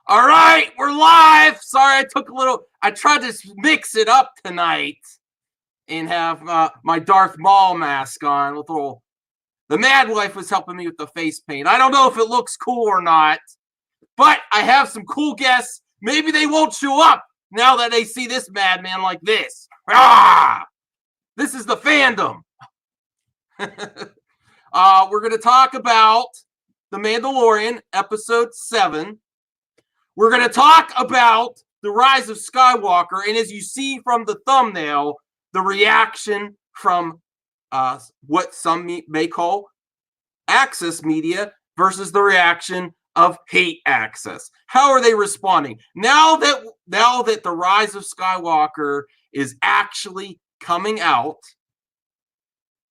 All right, we're live. Sorry, I tried to mix it up tonight and have my Darth Maul mask on with the Mad Wife was helping me with the face paint. I don't know if it looks cool or not, but I have some cool guests. Maybe they won't show up now that they see this madman like this. Ah! This is the fandom. We're going to talk about The Mandalorian, Episode 7. We're going to talk about The Rise of Skywalker, and as you see from the thumbnail, the reaction from what some may call Access Media versus the reaction of Hate Access. How are they responding? Now that The Rise of Skywalker is actually coming out,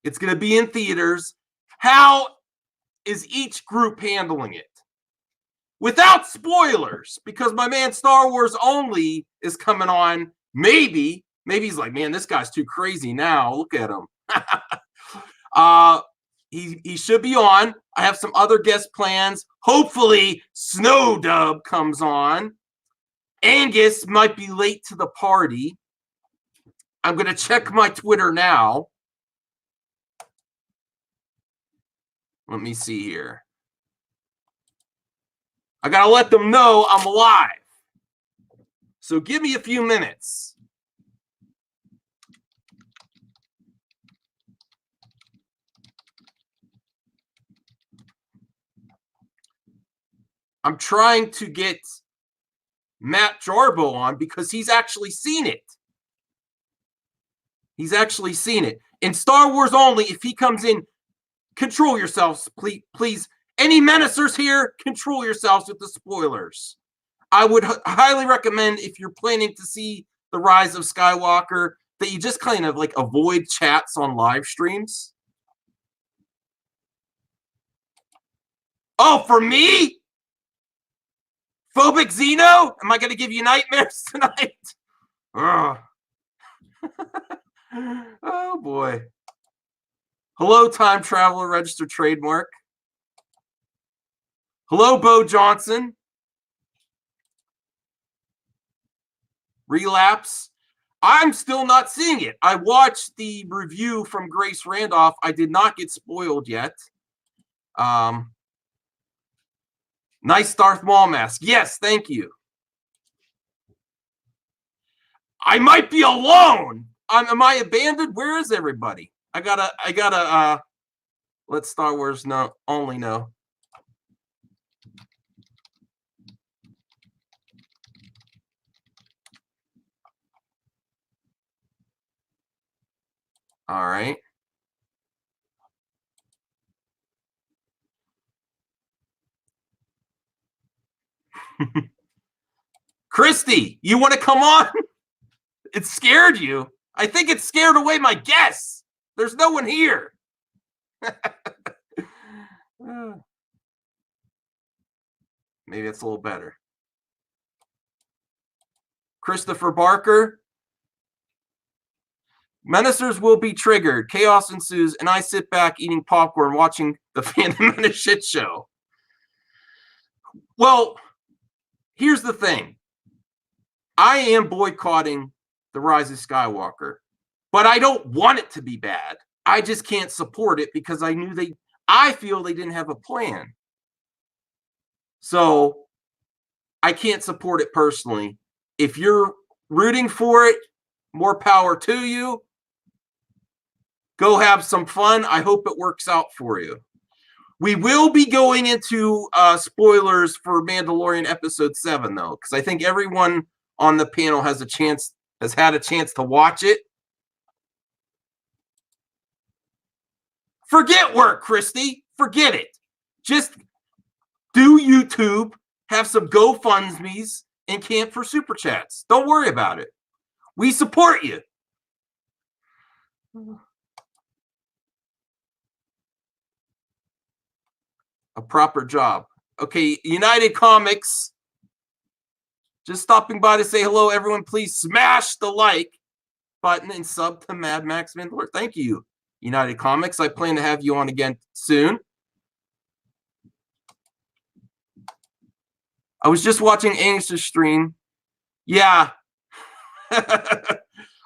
it's going to be in theaters. How is each group handling it? Without spoilers, because my man Star Wars Only is coming on. Maybe he's like, man, this guy's too crazy now. Look at him. He should be on. I have some other guest plans. Hopefully, Snow Dub comes on. Angus might be late to the party. I'm going to check my Twitter now. Let me see here. I got to let them know I'm alive. So give me a few minutes. I'm trying to get Matt Jarbo on because he's actually seen it. He's actually seen it. In Star Wars Only, if he comes in, control yourselves, please. Any menacers here, control yourselves with the spoilers. I would highly recommend, if you're planning to see The Rise of Skywalker, that you just kind of like avoid chats on live streams. Oh, for me? Phobic Xeno? Am I going to give you nightmares tonight? Oh, boy. Hello, Time Traveler Registered Trademark. Hello, Bo Johnson. Relapse. I'm still not seeing it. I watched the review from Grace Randolph. I did not get spoiled yet. Nice Darth Maul mask. Yes, thank you. I might be alone. Am I abandoned? Where is everybody? I gotta let Star Wars only know. All right. Christy, you want to come on? It scared you. I think it scared away my guests. There's no one here. Maybe it's a little better. Christopher Barker. Menacers will be triggered. Chaos ensues, and I sit back eating popcorn watching the Fandom Menace shit show. Well, here's the thing. I am boycotting The Rise of Skywalker, but I don't want it to be bad. I just can't support it because I feel they didn't have a plan. So I can't support it personally. If you're rooting for it, more power to you. Go have some fun. I hope it works out for you. We will be going into spoilers for Mandalorian Episode 7, though, because I think everyone on the panel has had a chance to watch it. Forget work, Christy. Forget it. Just do YouTube, have some GoFundMes, and camp for Super Chats. Don't worry about it. We support you. A proper job. Okay, United Comics. Just stopping by to say hello, everyone. Please smash the like button and sub to Mad Max Mandalore. Thank you, United Comics. I plan to have you on again soon. I was just watching Angus' stream. Yeah.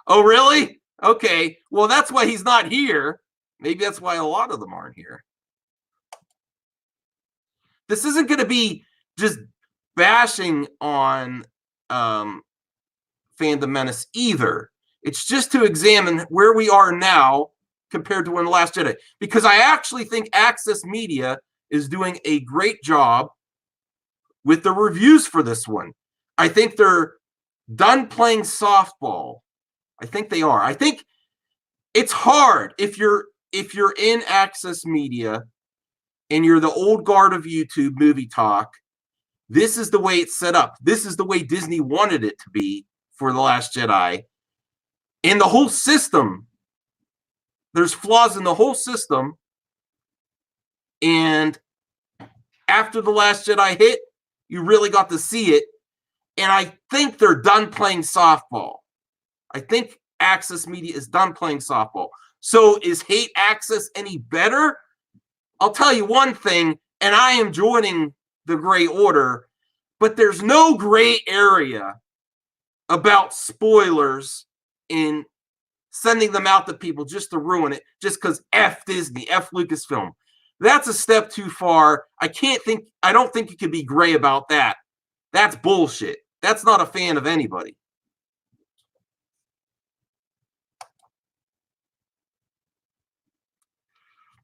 Oh, really? Okay. Well, that's why he's not here. Maybe that's why a lot of them aren't here. This isn't going to be just bashing on Fandom Menace either. It's just to examine where we are now compared to when The Last Jedi. Because I actually think Access Media is doing a great job with the reviews for this one. I think they're done playing softball. I think they are. I think it's hard if you're in Access Media and you're the old guard of YouTube movie talk. This is the way it's set up. This is the way Disney wanted it to be for The Last Jedi. And the whole system, there's flaws in the whole system. And after The Last Jedi hit, you really got to see it. And I think they're done playing softball. I think Access Media is done playing softball. So is Hate Access any better? I'll tell you one thing, and I am joining the gray order, but there's no gray area about spoilers in sending them out to people just to ruin it, just because F Disney, F Lucasfilm. That's a step too far. I don't think you can be gray about that. That's bullshit. That's not a fan of anybody.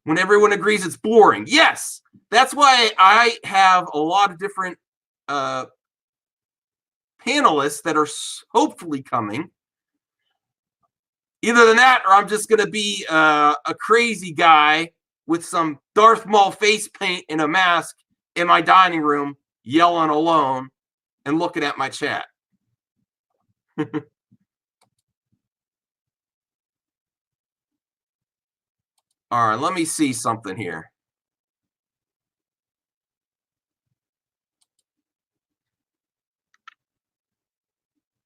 When everyone agrees it's boring. Yes, that's why I have a lot of different panelists that are hopefully coming. Either than that, or I'm just going to be a crazy guy with some Darth Maul face paint and a mask in my dining room, yelling alone and looking at my chat. All right, let me see something here.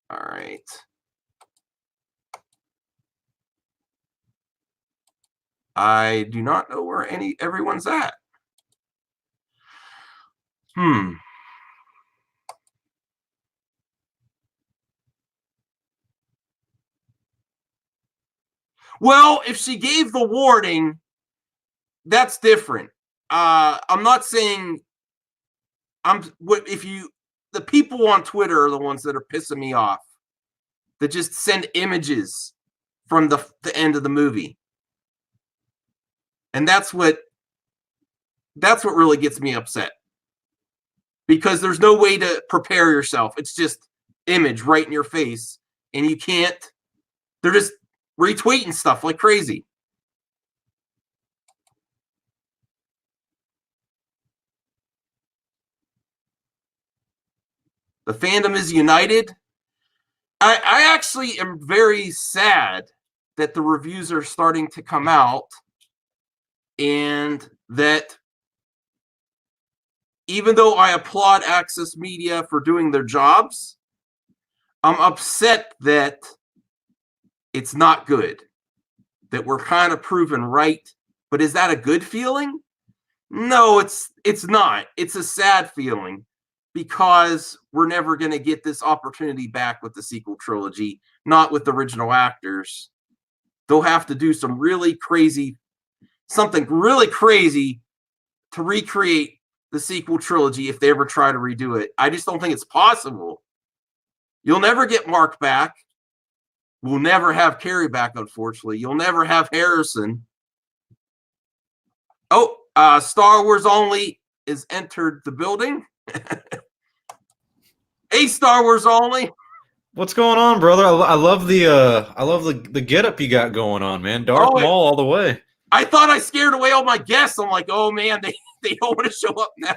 All right. I do not know where everyone's at. Well, if she gave the warning, that's different. I'm not saying the people on Twitter are the ones that are pissing me off, that just send images from the end of the movie. And that's what really gets me upset. Because there's no way to prepare yourself. It's just image right in your face. And you can't, they're just retweeting stuff like crazy. The fandom is united. I actually am very sad that the reviews are starting to come out and that even though I applaud Access Media for doing their jobs, I'm upset that it's not good, that we're kind of proven right. But is that a good feeling? No, it's not. It's a sad feeling because we're never going to get this opportunity back with the sequel trilogy, not with the original actors. They'll have to do something really crazy to recreate the sequel trilogy if they ever try to redo it. I just don't think it's possible. You'll never get Mark back. We'll never have Carrie back, unfortunately. You'll never have Harrison. Oh, Star Wars Only is entered the building. Hey, Star Wars Only. What's going on, brother? I love the getup you got going on, man. Darth Maul all the way. I thought I scared away all my guests. I'm like, oh man, they don't want to show up now.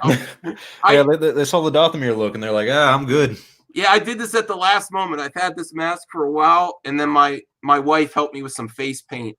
Yeah, they saw the Dathomir look and they're like, I'm good. Yeah, I did this at the last moment. I've had this mask for a while, and then my wife helped me with some face paint.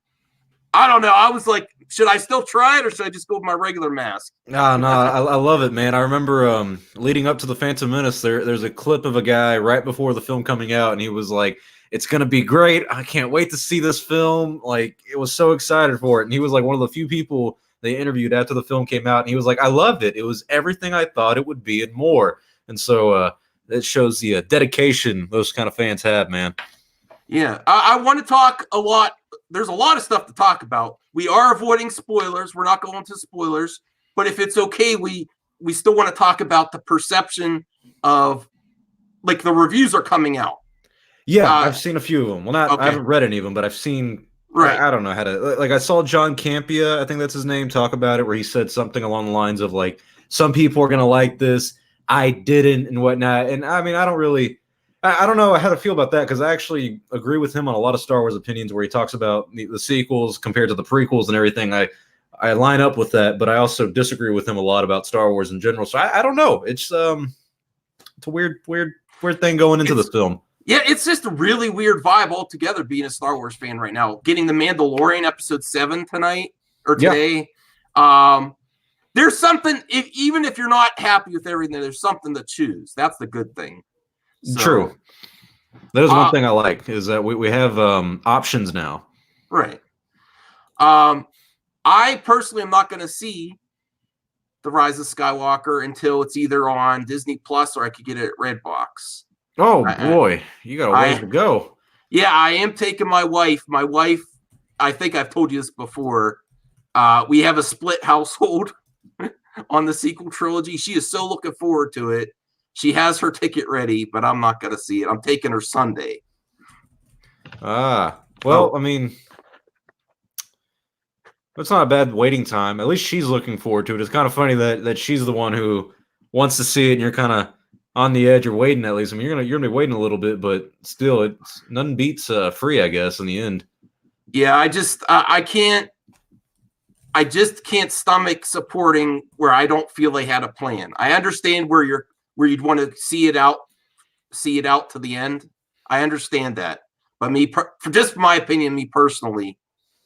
I don't know. I was like, should I still try it or should I just go with my regular mask? No, I love it, man. I remember leading up to the Phantom Menace, there's a clip of a guy right before the film coming out, and he was like, it's going to be great. I can't wait to see this film. Like, it was so excited for it. And he was like one of the few people they interviewed after the film came out, and he was like, I loved it. It was everything I thought it would be and more. And so it shows the dedication those kind of fans have, man. Yeah, I want to talk a lot. There's a lot of stuff to talk about. We are avoiding spoilers. We're not going to spoilers. But if it's okay, we still want to talk about the perception of, like, the reviews are coming out. Yeah, I've seen a few of them. Well, not okay. I haven't read any of them, but I've seen. Right. I don't know how to. Like, I saw John Campia, I think that's his name, talk about it, where he said something along the lines of like, some people are gonna like this, I didn't, and whatnot. And I mean, I don't really. I don't know how to feel about that, because I actually agree with him on a lot of Star Wars opinions where he talks about the sequels compared to the prequels and everything. I line up with that, but I also disagree with him a lot about Star Wars in general. So I don't know. It's a weird thing going into this film. Yeah, it's just a really weird vibe altogether being a Star Wars fan right now. Getting The Mandalorian episode 7 tonight or today. Yeah. There's something, even if you're not happy with everything, there's something to choose. That's the good thing. So, true. That is one thing I like, is that we have options now. Right. I personally am not going to see The Rise of Skywalker until it's either on Disney Plus or I could get it at Redbox. Oh, boy. You got a ways to go. Yeah, I am taking my wife. My wife, I think I've told you this before. We have a split household on the sequel trilogy. She is so looking forward to it. She has her ticket ready, but I'm not going to see it. I'm taking her Sunday. Well, I mean, it's not a bad waiting time. At least she's looking forward to it. It's kind of funny that she's the one who wants to see it, and you're kind of on the edge or waiting at least. I mean, you're gonna be waiting a little bit, but still, it's nothing beats free, I guess, in the end. Yeah, I just can't stomach supporting where I don't feel they had a plan. I understand where you'd want to see it out to the end. I understand that, but for just my opinion, me personally,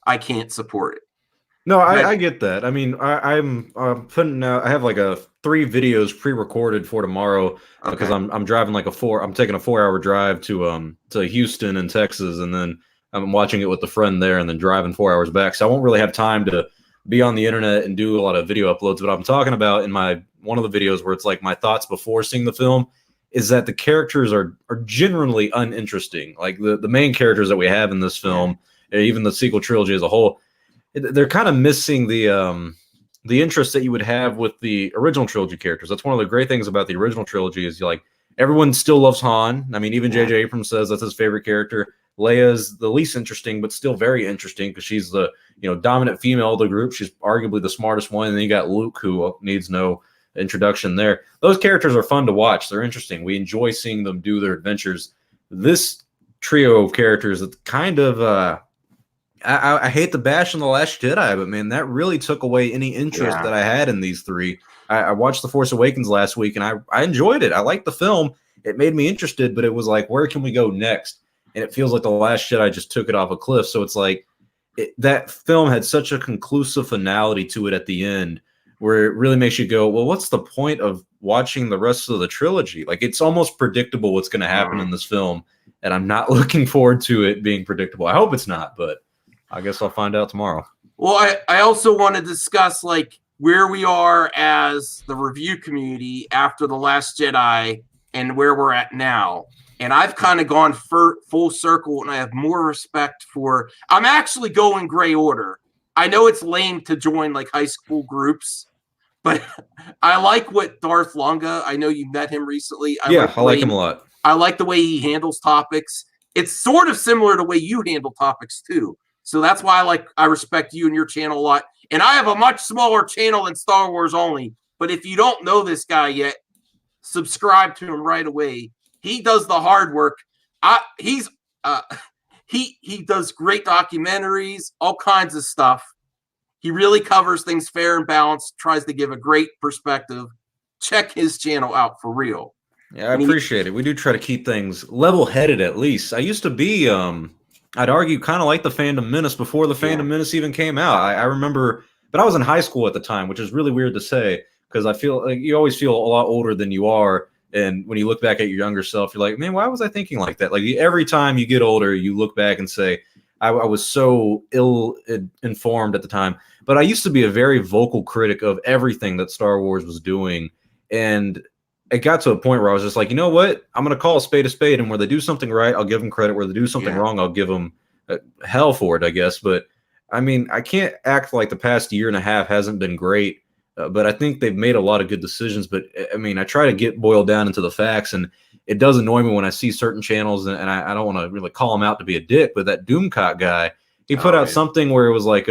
I can't support it. No, I get that. I mean, I'm putting out. I have like 3 videos pre-recorded for tomorrow because I'm driving like I'm taking a 4-hour drive to Houston in Texas, and then I'm watching it with a friend there, and then driving 4 hours back. So I won't really have time to be on the internet and do a lot of video uploads. But I'm talking about in one of the videos where it's like my thoughts before seeing the film is that the characters are generally uninteresting. Like the main characters that we have in this film, even the sequel trilogy as a whole, they're kind of missing the interest that you would have with the original trilogy characters. That's one of the great things about the original trilogy is everyone still loves Han. I mean, even J.J. Abrams says that's his favorite character. Leia's the least interesting, but still very interesting because she's the dominant female of the group. She's arguably the smartest one. And then you got Luke, who needs no introduction there. Those characters are fun to watch. They're interesting. We enjoy seeing them do their adventures. This trio of characters that kind of I hate to bash on The Last Jedi, but man, that really took away any interest that I had in these 3. I watched The Force Awakens last week, and I enjoyed it. I liked the film. It made me interested, but it was like, where can we go next? And it feels like The Last Jedi just took it off a cliff. So it's like that film had such a conclusive finality to it at the end where it really makes you go, well, what's the point of watching the rest of the trilogy? Like, it's almost predictable what's going to happen in this film, and I'm not looking forward to it being predictable. I hope it's not, but I guess I'll find out tomorrow. Well, I also want to discuss like where we are as the review community after The Last Jedi and where we're at now. And I've kind of gone full circle, and I have more respect for. I'm actually going gray order. I know it's lame to join like high school groups, but I like what Darth Lunga. I know you met him recently. I like him a lot. I like the way he handles topics. It's sort of similar to the way you handle topics too. So that's why I respect you and your channel a lot. And I have a much smaller channel than Star Wars Only. But if you don't know this guy yet, subscribe to him right away. He does the hard work. He does great documentaries, all kinds of stuff. He really covers things fair and balanced, tries to give a great perspective. Check his channel out for real. Yeah, I appreciate it. We do try to keep things level-headed at least. I used to be, I'd argue, kind of like the Fandom Menace before the Fandom Menace even came out. I remember, but I was in high school at the time, which is really weird to say because I feel like you always feel a lot older than you are. And when you look back at your younger self, you're like, man, why was I thinking like that? Like every time you get older, you look back and say, I was so ill-informed at the time. But I used to be a very vocal critic of everything that Star Wars was doing. And it got to a point where I was just like, you know what? I'm going to call a spade, and where they do something right, I'll give them credit. Where they do something wrong, I'll give them hell for it, I guess. But I mean, I can't act like the past year and a half hasn't been great. But I think they've made a lot of good decisions. But I mean, I try to get boiled down into the facts, and it does annoy me when I see certain channels, and I don't want to really call him out to be a dick, but that Doomcock guy, he put out something where it was like,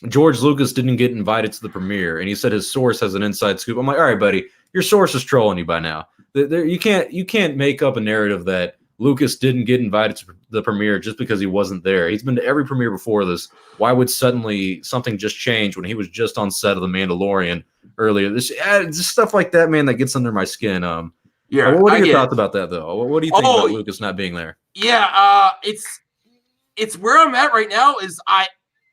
George Lucas didn't get invited to the premiere, and he said his source has an inside scoop. I'm like, all right, buddy, your source is trolling you by now. You can't make up a narrative that Lucas didn't get invited to the premiere just because he wasn't there. He's been to every premiere before this. Why would suddenly something just change when he was just on set of The Mandalorian earlier? Just stuff like that, man, that gets under my skin. What are your thoughts about that, though? What do you think about Lucas not being there? Yeah, it's where I'm at right now. Is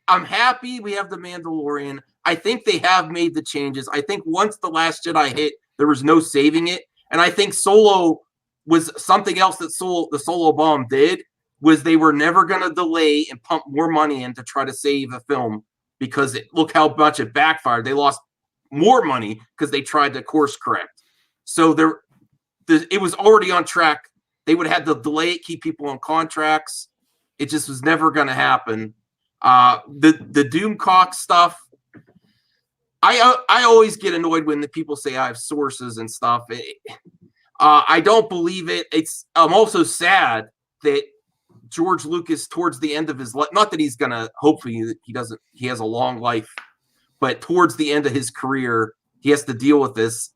I'm happy we have The Mandalorian. I think they have made the changes. I think once The Last Jedi hit, there was no saving it. And I think Solo was something else that the Solo bomb did, was they were never going to delay and pump more money in to try to save a film, because look how much it backfired. They lost more money because they tried to course correct. So it was already on track. They would have had to delay it, keep people on contracts. It just was never going to happen. The Doomcock stuff, I always get annoyed when the people say I have sources and stuff. I don't believe it. I'm also sad that George Lucas, towards the end of his life, not that he's gonna, hopefully he has a long life, but towards the end of his career, he has to deal with this.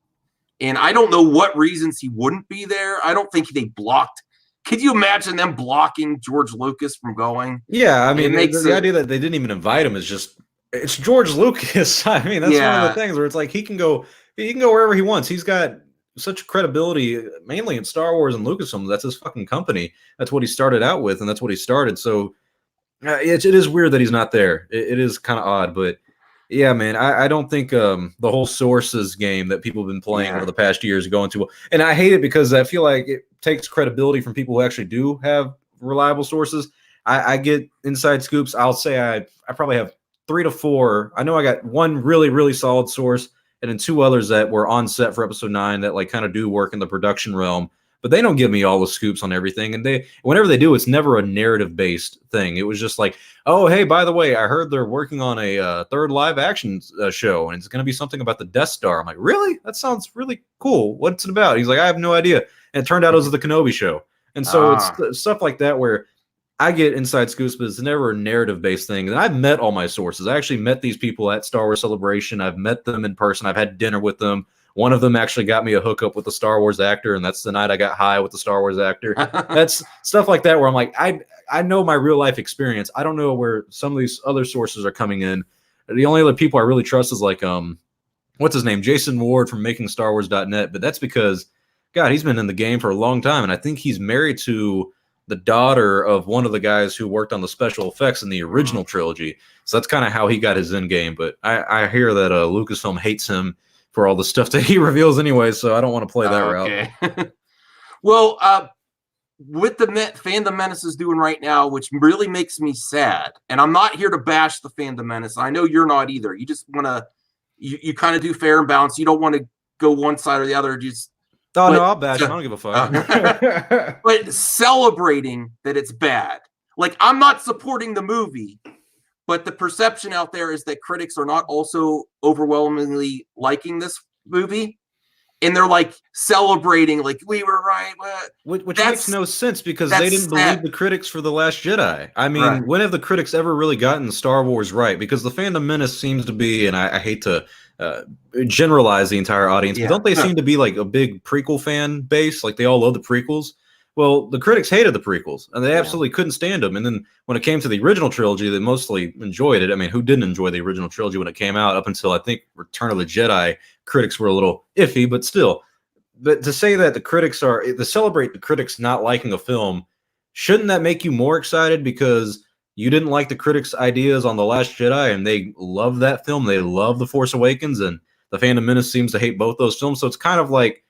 And I don't know what reasons he wouldn't be there. I don't think they blocked. Could you imagine them blocking George Lucas from going? Yeah, I mean, the idea that they didn't even invite him is just, it's George Lucas. I mean, that's one of the things where it's like he can go wherever he wants. He's got such credibility, mainly in Star Wars and Lucasfilm. That's his fucking company. That's what he started out with, and that's what he started. So it is weird that he's not there. It is kind of odd, but yeah, man, I don't think the whole sources game that people have been playing over the past years is going too well. And I hate it because I feel like it takes credibility from people who actually do have reliable sources. I get inside scoops. I'll say I probably have 3 to 4. I know I got one really, really solid source, and then 2 others that were on set for episode 9 that like kind of do work in the production realm, but they don't give me all the scoops on everything. And whenever they do, it's never a narrative based thing. It was just like, oh, hey, by the way, I heard they're working on a 3rd live action show, and it's going to be something about the Death Star. I'm like, really? That sounds really cool. What's it about? He's like, I have no idea. And it turned out it was the Kenobi show. And so it's stuff like that where I get inside scoops, but it's never a narrative-based thing. And I've met all my sources. I actually met these people at Star Wars Celebration. I've met them in person. I've had dinner with them. One of them actually got me a hookup with the Star Wars actor, and that's the night I got high with the Star Wars actor. That's stuff like that where I'm like, I know my real-life experience. I don't know where some of these other sources are coming in. The only other people I really trust is like, what's his name? Jason Ward from MakingStarWars.net. But that's because, God, he's been in the game for a long time, and I think he's married to the daughter of one of the guys who worked on the special effects in the original trilogy. So that's kind of how he got his Endgame. But I hear that Lucasfilm hates him for all the stuff that he reveals anyway, so I don't want to play that route. Well, with the Fandom Menace is doing right now, which really makes me sad, and I'm not here to bash the Fandom Menace. I know you're not either. You just want to, you kind of do fair and balance. You don't want to go one side or the other. No, I'll bash him. I don't give a fuck. But celebrating that it's bad. Like, I'm not supporting the movie, but the perception out there is that critics are not also overwhelmingly liking this movie. And they're like celebrating, like, we were right. Which makes no sense because they didn't believe the critics for The Last Jedi. I mean, when have the critics ever really gotten Star Wars right? Because the Fandom Menace seems to be, and I hate to generalize the entire audience, but don't they seem to be like a big prequel fan base? Like they all love the prequels. Well, the critics hated the prequels, and they absolutely couldn't stand them. And then when it came to the original trilogy, they mostly enjoyed it. I mean, who didn't enjoy the original trilogy when it came out? Up until, I think, Return of the Jedi, critics were a little iffy, but still. But to say that to celebrate the critics not liking a film, shouldn't that make you more excited because you didn't like the critics' ideas on The Last Jedi, and they love that film? They love The Force Awakens, and the Phantom Menace seems to hate both those films. So it's kind of like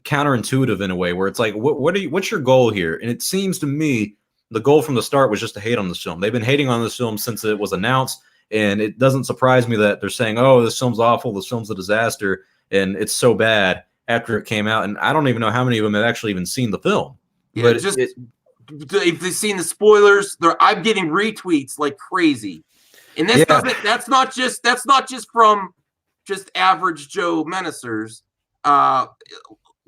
counterintuitive in a way where it's like, what's your goal here? And it seems to me the goal from the start was just to hate on this film. They've been hating on this film since it was announced, and it doesn't surprise me that they're saying, oh, this film's awful, this film's a disaster, and it's so bad. after it came out, and I don't even know how many of them have actually even seen the film. Yeah, But just if they've seen the spoilers, I'm getting retweets like crazy. And this Yeah. that's not just from just average Joe menacers.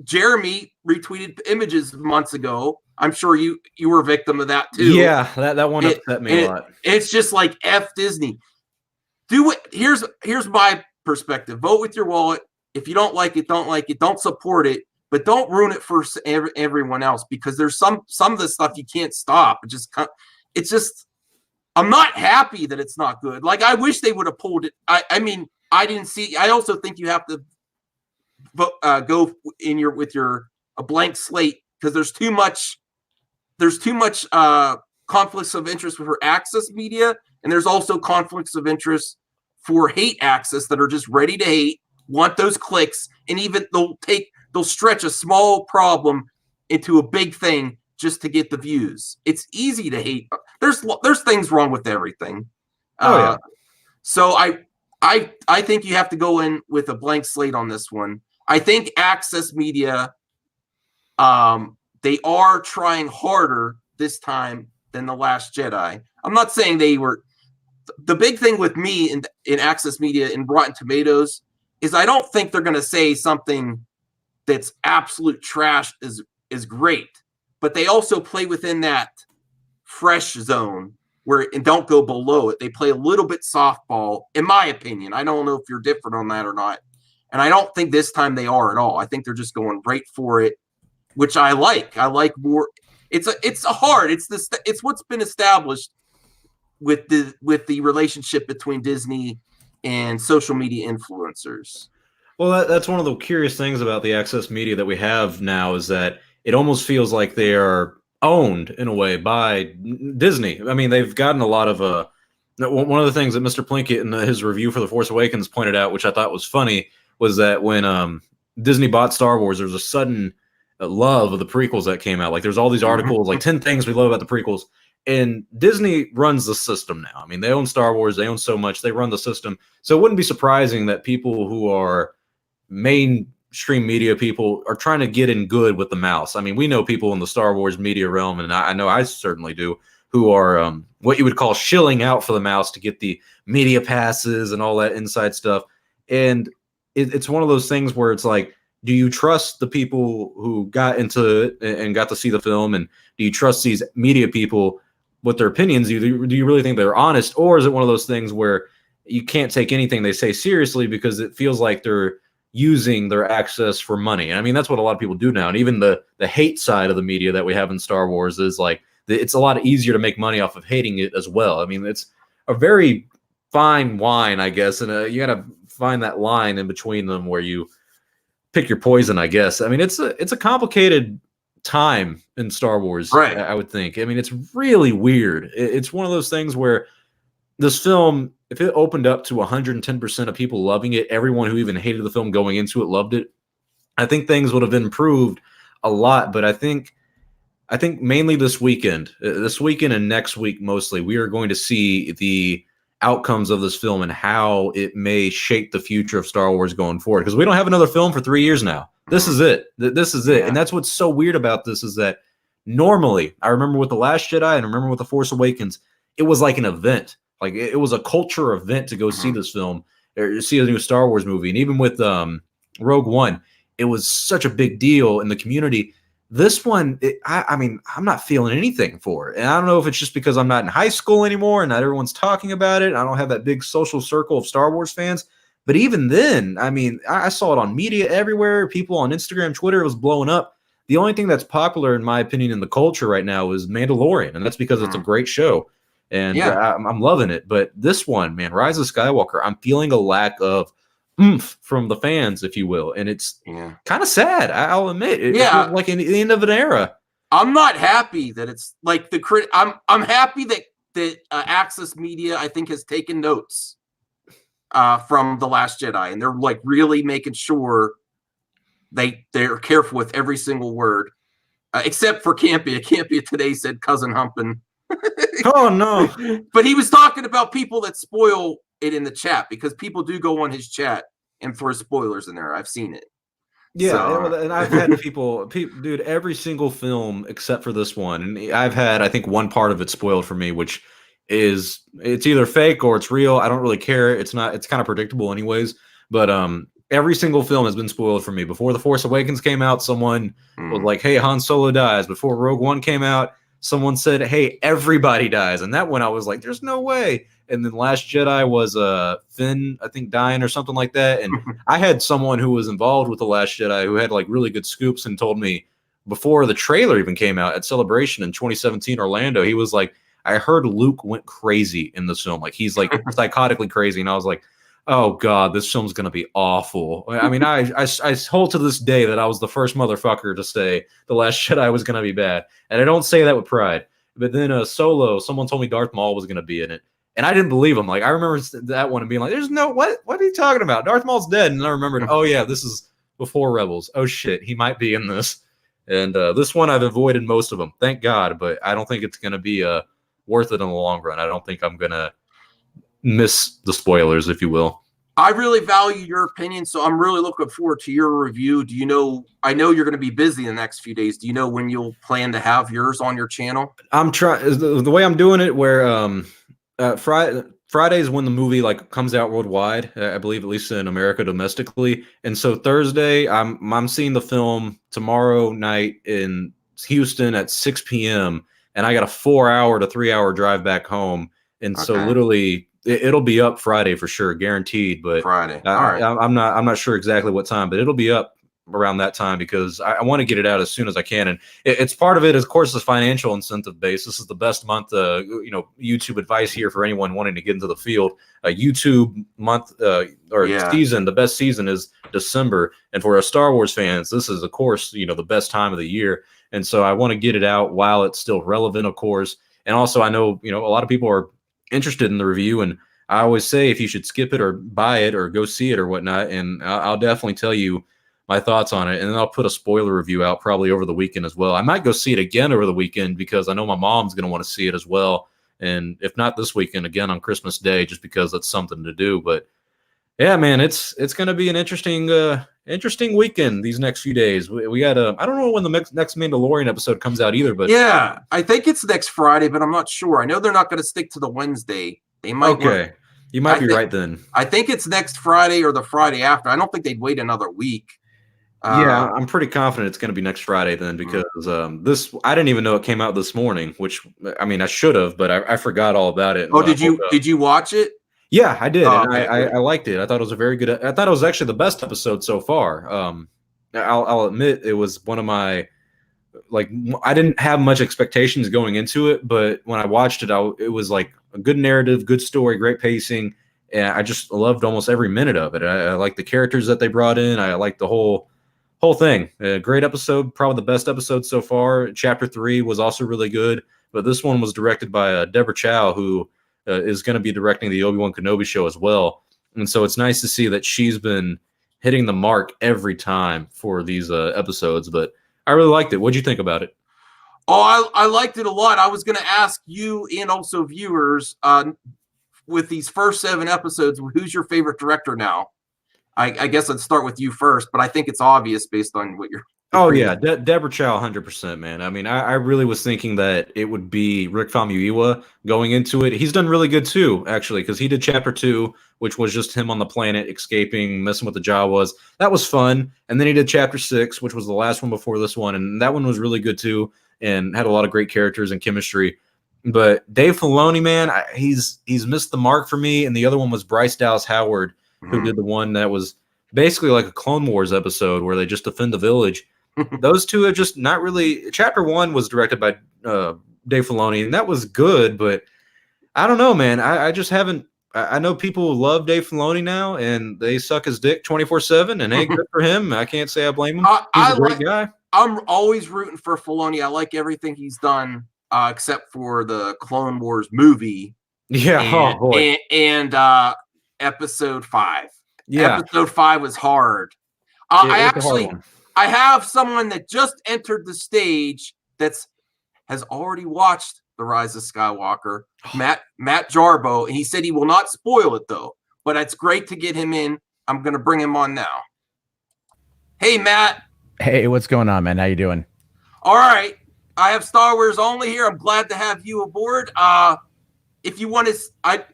Jeremy retweeted images months ago. I'm sure you were a victim of that too. Yeah, that one upset me a lot. It's just like F Disney. Do it. Here's my perspective. Vote with your wallet. If you don't like it, don't like it. Don't support it, but don't ruin it for everyone else, because there's some of the stuff you can't stop. It's just I'm not happy that it's not good. Like, I wish they would have pulled it. I mean, I didn't see. I also think you have to go in with a blank slate, because there's too much conflicts of interest for access media, and there's also conflicts of interest for hate access that are just ready to hate, want those clicks, and even they'll stretch a small problem into a big thing just to get the views. It's easy to hate. There's things wrong with everything. Yeah. So I think you have to go in with a blank slate on this one. I think access media, they are trying harder this time than The Last Jedi. I'm not saying they were. The big thing with me in access media in Rotten Tomatoes is I don't think they're going to say something that's absolute trash is great, but they also play within that fresh zone and don't go below it. They play a little bit softball, in my opinion. I don't know if you're different on that or not. And I don't think this time they are at all. I think they're just going right for it, which I like. I like more. It's what's been established with the relationship between Disney and social media influencers. Well, that's one of the curious things about the access media that we have now, is that it almost feels like they are owned in a way by Disney. I mean, they've gotten a lot of one of the things that Mr. Plinkett in his review for The Force Awakens pointed out, which I thought was funny, was that when Disney bought Star Wars, there was a sudden love of the prequels that came out. Like, there's all these articles, like 10 things we love about the prequels. And Disney runs the system now. I mean, they own Star Wars. They own so much. They run the system. So it wouldn't be surprising that people who are mainstream media people are trying to get in good with the mouse. I mean, we know people in the Star Wars media realm, and I know I certainly do, who are what you would call shilling out for the mouse to get the media passes and all that inside stuff. And it's one of those things where it's like, do you trust the people who got into it and got to see the film? And do you trust these media people with their opinions? Do you really think they're honest? Or is it one of those things where you can't take anything they say seriously because it feels like they're using their access for money? And I mean, that's what a lot of people do now. And even the hate side of the media that we have in Star Wars is like, it's a lot easier to make money off of hating it as well. I mean, it's a very fine wine, I guess. And you got to find that line in between them where you pick your poison, I guess. I mean, it's a complicated time in Star Wars, right? I would think. I mean, it's really weird. It's one of those things where this film, if it opened up to 110% of people loving it, everyone who even hated the film going into it loved it, I think things would have improved a lot. But I think mainly this weekend and next week mostly, we are going to see the outcomes of this film and how it may shape the future of Star Wars going forward. Because we don't have another film for 3 years now. This is it. This is it. Yeah. And that's what's so weird about this, is that normally, I remember with The Last Jedi and I remember with The Force Awakens, it was like an event. Like, it was a culture event to go see this film or see a new Star Wars movie. And even with Rogue One, it was such a big deal in the community. This one, I mean, I'm not feeling anything for it. And I don't know if it's just because I'm not in high school anymore and not everyone's talking about it. I don't have that big social circle of Star Wars fans. But even then, I mean, I saw it on media everywhere. People on Instagram, Twitter, it was blowing up. The only thing that's popular, in my opinion, in the culture right now is Mandalorian. And that's because it's a great show. And yeah, I'm loving it. But this one, man, Rise of Skywalker, I'm feeling a lack of oomph from the fans, if you will. And it's kind of sad, I'll admit. It feels like the end of an era. I'm not happy that it's like I'm happy that Access Media, I think, has taken notes from The Last Jedi, and they're like really making sure they're careful with every single word, except for Campia. Campia today said cousin humping. Oh no! But he was talking about people that spoil it in the chat, because people do go on his chat and throw spoilers in there. I've seen it. Yeah, So and I've had people, dude, every single film except for this one, and I've had, I think, one part of it spoiled for me, which is it's either fake or it's real. I don't really care. It's not. It's kind of predictable, anyways. But every single film has been spoiled for me. Before The Force Awakens came out, someone was like, "Hey, Han Solo dies." Before Rogue One came out, someone said, "Hey, everybody dies," and that one I was like, "There's no way." And then Last Jedi was Finn, I think, dying or something like that, and I had someone who was involved with The Last Jedi who had like really good scoops and told me before the trailer even came out at Celebration in 2017 Orlando, he was like, I heard Luke went crazy in this film. Like he's like psychotically crazy. And I was like, oh God, this film's going to be awful. I mean, I hold to this day that I was the first motherfucker to say The Last Jedi was going to be bad. And I don't say that with pride. But then Solo, someone told me Darth Maul was going to be in it. And I didn't believe him. Like I remember that one and being like, "There's no what? What are you talking about? Darth Maul's dead." And I remembered, oh yeah, this is before Rebels. Oh shit, he might be in this. And this one I've avoided most of them, thank God. But I don't think it's going to be worth it in the long run. I don't think I'm going to miss the spoilers, if you will. I really value your opinion, so I'm really looking forward to your review. Do you know? I know you're going to be busy the next few days. Do you know when you'll plan to have yours on your channel? I'm trying the way I'm doing it, where Friday is when the movie like comes out worldwide, I believe, at least in America domestically. And so Thursday, I'm seeing the film tomorrow night in Houston at 6 p.m. and I got a 4-hour to 3-hour drive back home. And so literally it'll be up Friday for sure, guaranteed. But Friday, all right. I'm not sure exactly what time, but it'll be up around that time because I want to get it out as soon as I can. And it's part of it, of course, is financial incentive base. This is the best month, YouTube advice here for anyone wanting to get into the field. YouTube month season, the best season is December. And for our Star Wars fans, this is, of course, the best time of the year. And so I want to get it out while it's still relevant, of course. And also I know, a lot of people are interested in the review, and I always say if you should skip it or buy it or go see it or whatnot. And I'll definitely tell you my thoughts on it, and then I'll put a spoiler review out probably over the weekend as well. I might go see it again over the weekend because I know my mom's going to want to see it as well, and if not this weekend, again on Christmas Day, just because that's something to do. But yeah, man, it's going to be an interesting weekend these next few days. We got I don't know when the next Mandalorian episode comes out either, but yeah, I think it's next Friday, but I'm not sure. I know they're not going to stick to the Wednesday. They might. Okay, you might be right then. I think it's next Friday or the Friday after. I don't think they'd wait another week. Yeah, I'm pretty confident it's going to be next Friday then, because I didn't even know it came out this morning, which I mean I should have, but I forgot all about it. Oh, did you watch it? Yeah, I did. And I liked it. I thought it was a very good. I thought it was actually the best episode so far. I'll admit it was one of my I didn't have much expectations going into it, but when I watched it, it was like a good narrative, good story, great pacing, and I just loved almost every minute of it. I like the characters that they brought in. I like the whole thing. A great episode, probably the best episode so far. Chapter 3 was also really good, but this one was directed by Deborah Chow, who is going to be directing the Obi-Wan Kenobi show as well. And so it's nice to see that she's been hitting the mark every time for these episodes. But I really liked it. What'd you think about it? Oh, I liked it a lot. I was going to ask you and also viewers, with these first 7 episodes, who's your favorite director now? I guess I'd start with you first, but I think it's obvious based on what you're. Oh yeah, Deborah Chow, 100%, man. I mean, I really was thinking that it would be Rick Famuyiwa going into it. He's done really good too, actually, because he did Chapter 2, which was just him on the planet escaping, messing with the Jawas. That was fun. And then he did Chapter 6, which was the last one before this one, and that one was really good too, and had a lot of great characters and chemistry. But Dave Filoni, man, he's missed the mark for me. And the other one was Bryce Dallas Howard, who did the one that was basically like a Clone Wars episode where they just defend the village. Those two are just not really. Chapter 1 was directed by Dave Filoni, and that was good, but I don't know, man. I just haven't. I know people love Dave Filoni now, and they suck his dick 24/7, and hey, good for him. I can't say I blame him. He's a great guy. I'm always rooting for Filoni. I like everything he's done, except for the Clone Wars movie. Yeah, and, oh boy. And Episode 5. Yeah, Episode 5 was hard. I have someone that just entered the stage has already watched The Rise of Skywalker, Matt Jarbo, and he said he will not spoil it though. But it's great to get him in. I'm going to bring him on now. Hey, Matt. Hey, what's going on, man? How you doing? All right. I have Star Wars only here. I'm glad to have you aboard. If you want to,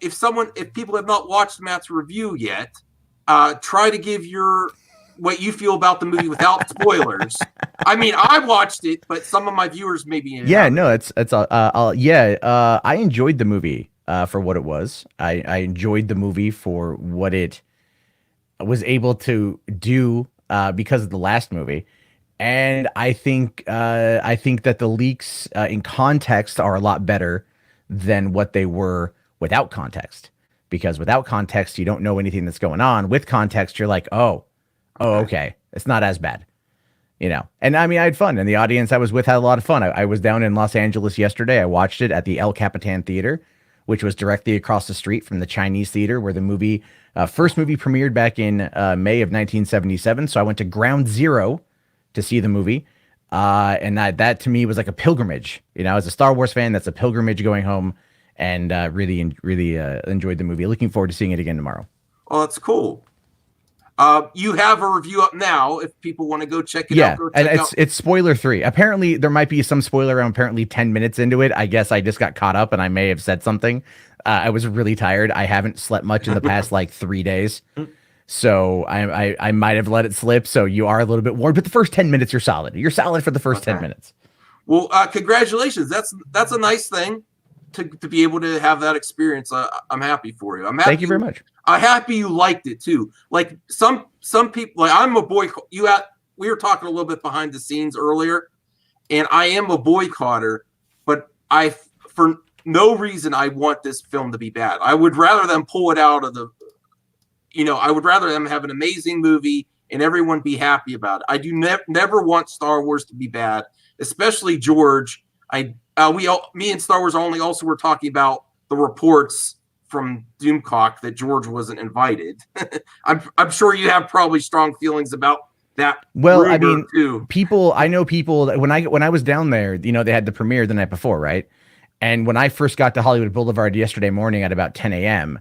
if people have not watched Matt's review yet, try to give what you feel about the movie without spoilers. I mean, I watched it, but some of my viewers maybe. Yeah, no, I enjoyed the movie for what it was. I enjoyed the movie for what it was able to do because of the last movie. And I think that the leaks in context are a lot better than what they were without context. Because without context, you don't know anything that's going on. With context, you're like, okay, it's not as bad, you know. And I mean, I had fun, and the audience I was with had a lot of fun. I was down in Los Angeles yesterday. I watched it at the El Capitan Theater, which was directly across the street from the Chinese theater where the first movie premiered back in May of 1977. So I went to Ground Zero to see the movie. And that to me was like a pilgrimage. You know, as a Star Wars fan, that's a pilgrimage going home, and really enjoyed the movie. Looking forward to seeing it again tomorrow. Oh, that's cool. You have a review up now if people want to go check it out. Yeah, and it's spoiler 3. Apparently, there might be some spoiler around 10 minutes into it. I guess I just got caught up and I may have said something. I was really tired. I haven't slept much in the past like 3 days. So I might have let it slip. So you are a little bit warned, but the first 10 minutes you're solid. You're solid for the first 10 minutes. Well, congratulations. That's a nice thing to be able to have that experience. I'm happy for you. Thank you very much. I'm happy you liked it too. Like some people, like I'm a boycott. We were talking a little bit behind the scenes earlier, and I am a boycotter, but for no reason I want this film to be bad. I would rather them pull it out of the. I would rather them have an amazing movie and everyone be happy about it. I do never want Star Wars to be bad, especially George. Me and Star Wars Only also were talking about the reports from Doomcock that George wasn't invited. I'm sure you have probably strong feelings about that. Well, I mean, too. I know people that when I was down there, they had the premiere the night before, right? And when I first got to Hollywood Boulevard yesterday morning at about 10 a.m.,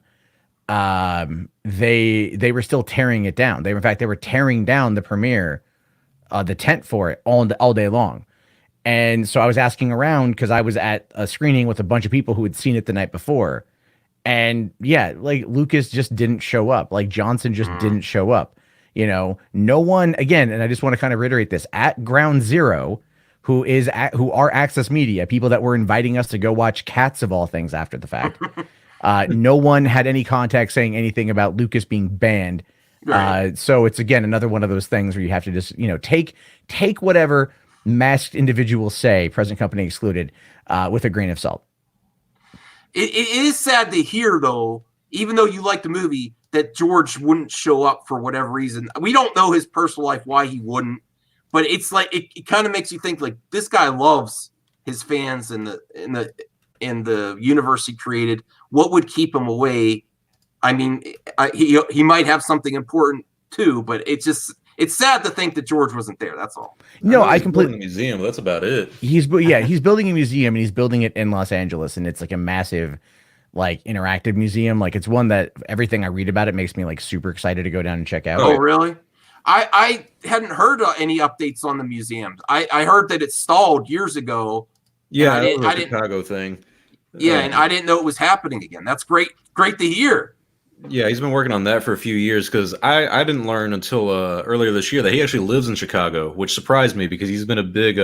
they were still tearing it down. They were tearing down the premiere, the tent for it all day long. And so I was asking around because I was at a screening with a bunch of people who had seen it the night before. And yeah, like Lucas just didn't show up. Like Johnson just didn't show up. No one, again, and I just want to kind of reiterate this, at Ground Zero, who are Access Media, people that were inviting us to go watch Cats of all things after the fact. No one had any contact saying anything about Lucas being banned. Right. So it's, again, another one of those things where you have to just, take whatever masked individuals say, present company excluded, with a grain of salt. It is sad to hear, though, even though you like the movie, that George wouldn't show up for whatever reason. We don't know his personal life, why he wouldn't, but it's like it kind of makes you think like this guy loves his fans and the universe he created. What would keep him away? I mean, he might have something important too, but it's sad to think that George wasn't there. That's all. No, I completely building a museum. That's about it. He's building a museum, and he's building it in Los Angeles, and it's like a massive, like interactive museum. Like it's one that everything I read about it makes me like super excited to go down and check out. Oh, really? I hadn't heard any updates on the museum. I heard that it stalled years ago. Yeah, the Chicago thing. Yeah, and I didn't know it was happening again. That's great to hear. Yeah, he's been working on that for a few years because I didn't learn until earlier this year that he actually lives in Chicago, which surprised me because he's been a big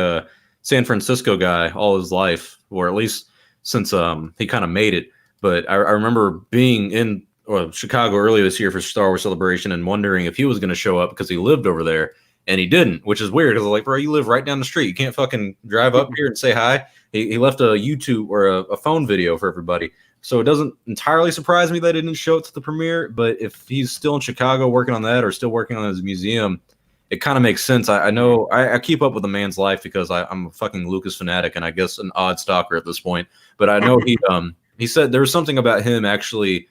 San Francisco guy all his life, or at least since he kind of made it. But I remember being in Chicago earlier this year for Star Wars Celebration and wondering if he was going to show up because he lived over there, and he didn't, which is weird because I'm like, bro, you live right down the street. You can't fucking drive up here and say hi. He left a YouTube or a phone video for everybody. So it doesn't entirely surprise me that he didn't show it to the premiere, but if he's still in Chicago working on that or still working on his museum, it kind of makes sense. I know I keep up with the man's life because I'm a fucking Lucas fanatic and I guess an odd stalker at this point. But I know he said there was something about him actually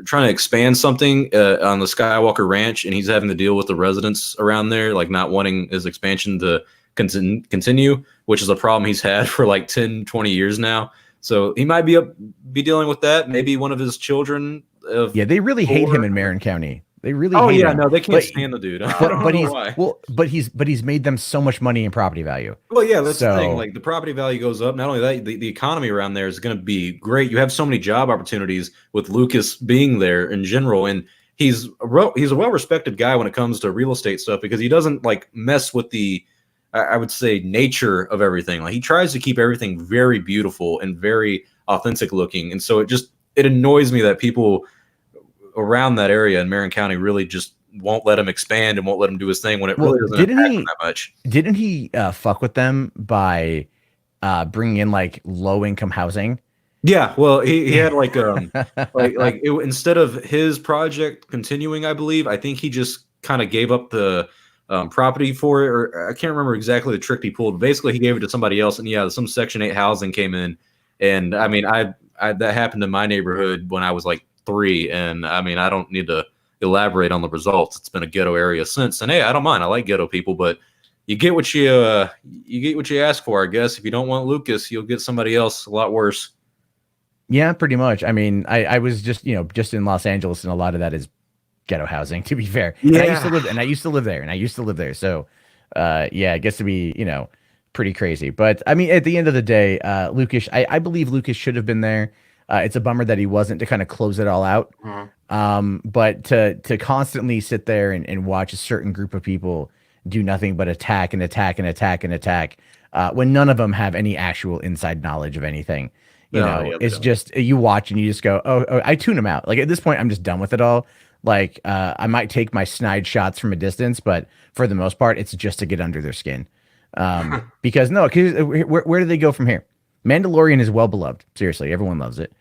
trying to expand something on the Skywalker Ranch, and he's having to deal with the residents around there, like not wanting his expansion to continue, which is a problem he's had for like 10, 20 years now. So he might be dealing with that. Maybe one of his children. They really hate him in Marin County. They really Oh hate yeah, him. no, they can't But- stand the dude. I But don't but know he's why. but he's made them so much money in property value. Well, yeah, that's the So- thing. Like the property value goes up. Not only that, the economy around there is going to be great. You have so many job opportunities with Lucas being there in general, and he's a well-respected guy when it comes to real estate stuff because he doesn't like mess with the, I would say, nature of everything. Like he tries to keep everything very beautiful and very authentic looking, and so it annoys me that people around that area in Marin County really just won't let him expand and won't let him do his thing when it really doesn't didn't impact he- him that much. Didn't he fuck with them by bringing in like low income housing? Yeah, well, he had like instead of his project continuing, I believe, I think he just kind of gave up the property for it, or I can't remember exactly the trick he pulled. But basically, he gave it to somebody else, and yeah, some Section 8 housing came in, and I mean, I that happened in my neighborhood when I was like 3, and I mean, I don't need to elaborate on the results. It's been a ghetto area since, and hey, I don't mind. I like ghetto people, but you get what you ask for, I guess. If you don't want Lucas, you'll get somebody else a lot worse. Yeah, pretty much. I mean, I was just in Los Angeles, and a lot of that is ghetto housing. To be fair, and I used to live there. So, yeah, it gets to be pretty crazy. But I mean, at the end of the day, Lucas, I believe Lucas should have been there. It's a bummer that he wasn't to kind of close it all out. But to constantly sit there and watch a certain group of people do nothing but attack and attack and attack and attack, when none of them have any actual inside knowledge of anything. It's just you watch and you just go, oh, I tune them out. Like at this point, I'm just done with it all. Like I might take my snide shots from a distance, but for the most part, it's just to get under their skin. Because where do they go from here? Mandalorian is well beloved. Seriously, everyone loves it.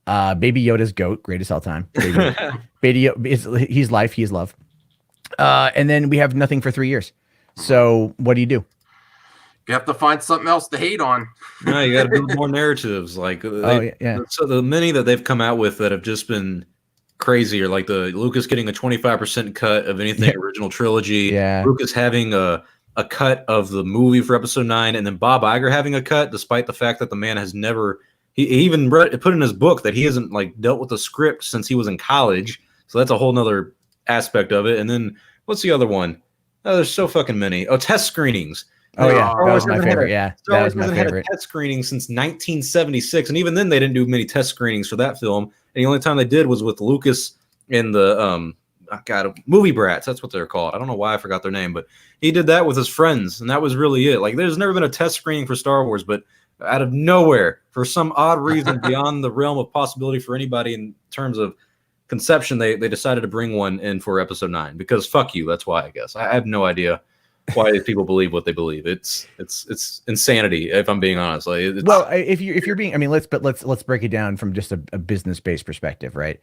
Baby Yoda's GOAT, greatest all time. Baby Yoda, he's life, he's love. And then we have nothing for 3 years. So what do? You have to find something else to hate on. No, you got to build more narratives. Like, So the many that they've come out with that have just been crazy, or like the Lucas getting a 25% cut of anything original trilogy. Yeah. Lucas having a cut of the movie for episode 9, and then Bob Iger having a cut, despite the fact that the man has never. He even put in his book that he hasn't like dealt with the script since he was in college. So that's a whole nother aspect of it. And then what's the other one? Oh, there's so fucking many. Oh, test screenings. Oh yeah, that was my favorite. Yeah, that was my favorite. Had a test screening since 1976, and even then they didn't do many test screenings for that film. And the only time they did was with Lucas in the Movie Brats. That's what they're called. I don't know why I forgot their name, but he did that with his friends, and that was really it. Like, there's never been a test screening for Star Wars, but out of nowhere, for some odd reason beyond the realm of possibility for anybody in terms of conception, they decided to bring one in for episode 9 because fuck you. That's why, I guess. I have no idea why people believe what they believe. It's insanity, if I'm being honest. Like, if you're being, I mean, let's break it down from just a business-based perspective, right?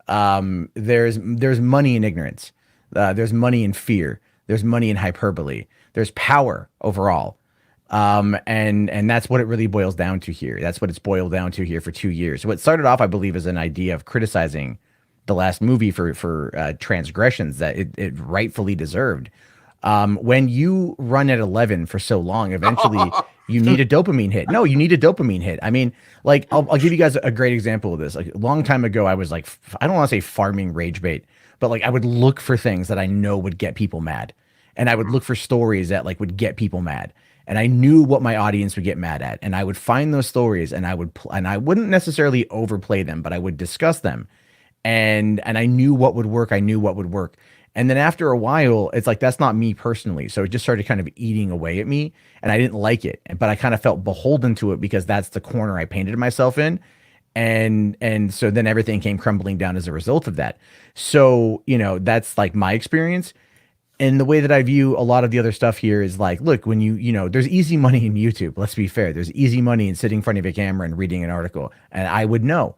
There's money in ignorance. There's money in fear. There's money in hyperbole. There's power overall. And that's what it really boils down to here. That's what it's boiled down to here for 2 years. So what started off, I believe, as an idea of criticizing the last movie for transgressions that it rightfully deserved. When you run at 11 for so long, eventually you need a dopamine hit. No, you need a dopamine hit. I mean, like, I'll give you guys a great example of this. Like, a long time ago, I was like, I don't want to say farming rage bait, but like I would look for things that I know would get people mad. And I would look for stories that like would get people mad. And I knew what my audience would get mad at. And I would find those stories and I wouldn't necessarily overplay them, but I would discuss them. And I knew what would work. And then after a while, it's like, that's not me personally. So it just started kind of eating away at me, and I didn't like it, but I kind of felt beholden to it because that's the corner I painted myself in. And so then everything came crumbling down as a result of that. So, that's like my experience. And the way that I view a lot of the other stuff here is like, look, when there's easy money in YouTube. Let's be fair. There's easy money in sitting in front of a camera and reading an article. And I would know.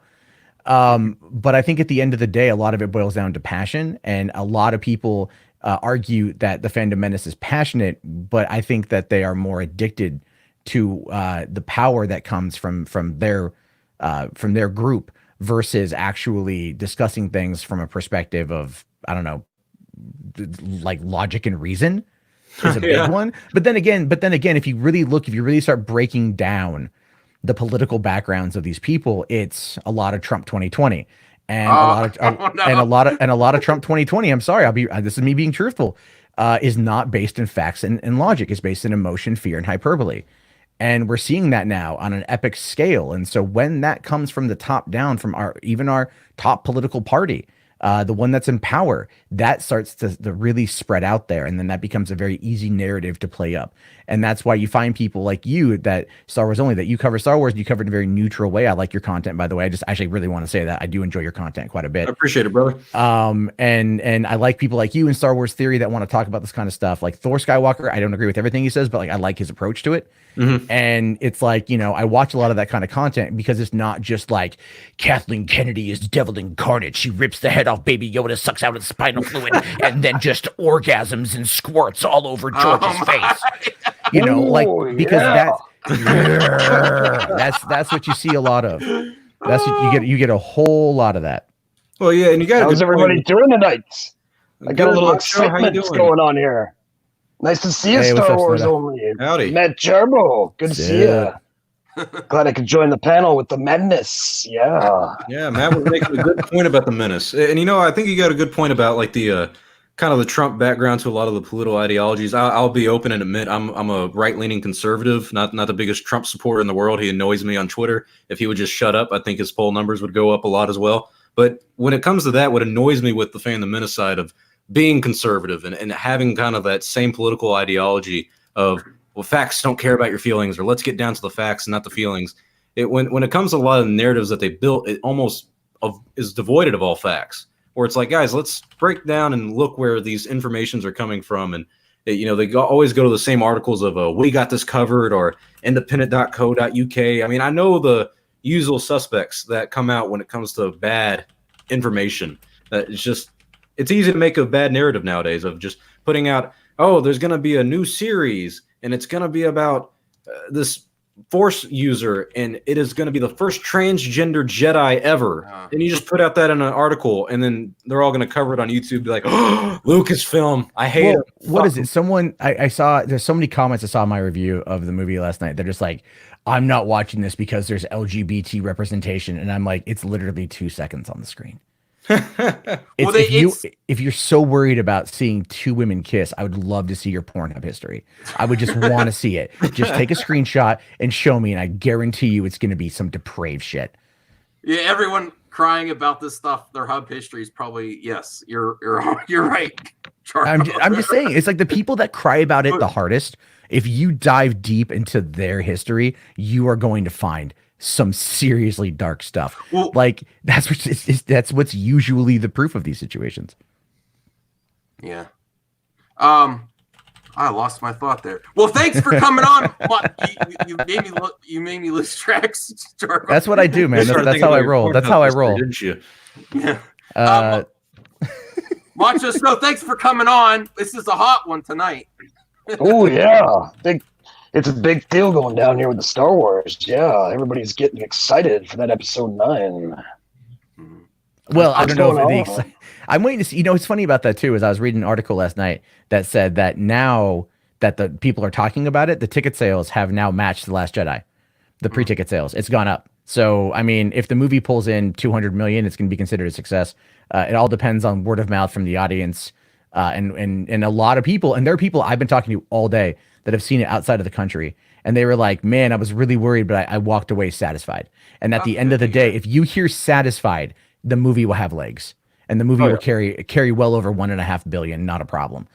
But I think at the end of the day, a lot of it boils down to passion. And a lot of people argue that the Fandom Menace is passionate, but I think that they are more addicted to the power that comes from their group versus actually discussing things from a perspective of, I don't know, like logic and reason is a big one. But then again, if you really start breaking down the political backgrounds of these people, it's a lot of Trump 2020. and a lot of and a lot of Trump 2020. I'm sorry, this is me being truthful. Is not based in facts and logic. It's based in emotion, fear, and hyperbole. And we're seeing that now on an epic scale. And so when that comes from the top down, from even our top political party, the one that's in power, that starts to really spread out there. And then that becomes a very easy narrative to play up. And that's why you find people like you, that Star Wars Only, that you cover Star Wars, and you cover it in a very neutral way. I like your content, by the way. I just actually really want to say that I do enjoy your content quite a bit. I appreciate it, brother. And I like people like you in Star Wars Theory that want to talk about this kind of stuff. Like Thor Skywalker, I don't agree with everything he says, but like I like his approach to it. Mm-hmm. And it's like, you know, I watch a lot of that kind of content because it's not just like Kathleen Kennedy is devil incarnate. She rips the head off Baby Yoda, sucks out his spinal fluid, and then just orgasms and squirts all over George's face. You know, like, because that's what you see a lot of. That's what you get a whole lot of that. Well, yeah, and you got. How's everybody doing tonight? I got a little excitement going on here. Nice to see you, Star Wars Only. Howdy. Matt Jarbo. Good to see you. Glad I could join the panel with the Menace. Yeah. Yeah, Matt was making a good point about the Menace. And, you know, I think you got a good point about, like, the kind of the Trump background to a lot of the political ideologies. I'll be open and admit I'm a right-leaning conservative, not the biggest Trump supporter in the world. He annoys me on Twitter. If he would just shut up, I think his poll numbers would go up a lot as well. But when it comes to that, what annoys me with the Fandom Menace side of being conservative and having kind of that same political ideology of, well, facts don't care about your feelings, or let's get down to the facts and not the feelings. When it comes to a lot of the narratives that they built, it almost is devoid of all facts. Where it's like, guys, let's break down and look where these informations are coming from. And, you know, they always go to the same articles of, we got this covered, or independent.co.uk. I mean, I know the usual suspects that come out when it comes to bad information. It's easy to make a bad narrative nowadays of just putting out, oh, there's going to be a new series, and it's going to be about this Force user, and it is going to be the first transgender Jedi ever. And you just put out that in an article, and then they're all going to cover it on YouTube, be like, oh, Lucasfilm, I hate it. What is it? Someone, I saw, there's so many comments I saw in my review of the movie last night. They're just like, I'm not watching this because there's LGBT representation. And I'm like, it's literally 2 seconds on the screen. If you're so worried about seeing two women kiss, I would love to see your Pornhub history. I would just want to see it. Just take a screenshot and show me, and I guarantee you it's going to be some depraved shit. Yeah, everyone crying about this stuff, their hub history is probably, yes, you're right. I'm just saying, it's like the people that cry about it the hardest. If you dive deep into their history, you are going to find some seriously dark stuff. Well, like that's what's usually the proof of these situations. Yeah. I lost my thought there. Well, thanks for coming on. You made me lose tracks. That's what I do, man. That's how I roll. That's how I roll. Didn't you? Yeah. Macho Snow, thanks for coming on. This is a hot one tonight. Oh yeah. It's a big deal going down here with the Star Wars. Yeah, everybody's getting excited for that episode 9. Well, I don't know if I'm waiting to see. You know, what's funny about that too is I was reading an article last night that said that now that the people are talking about it, the ticket sales have now matched The Last Jedi. The pre-ticket sales, it's gone up. So, I mean, if the movie pulls in 200 million, it's going to be considered a success. It all depends on word of mouth from the audience, and a lot of people. And there are people I've been talking to all day that have seen it outside of the country. And they were like, man, I was really worried, but I walked away satisfied. And at the end of the day, if you hear satisfied, the movie will have legs. And the movie will carry well over 1.5 billion, not a problem.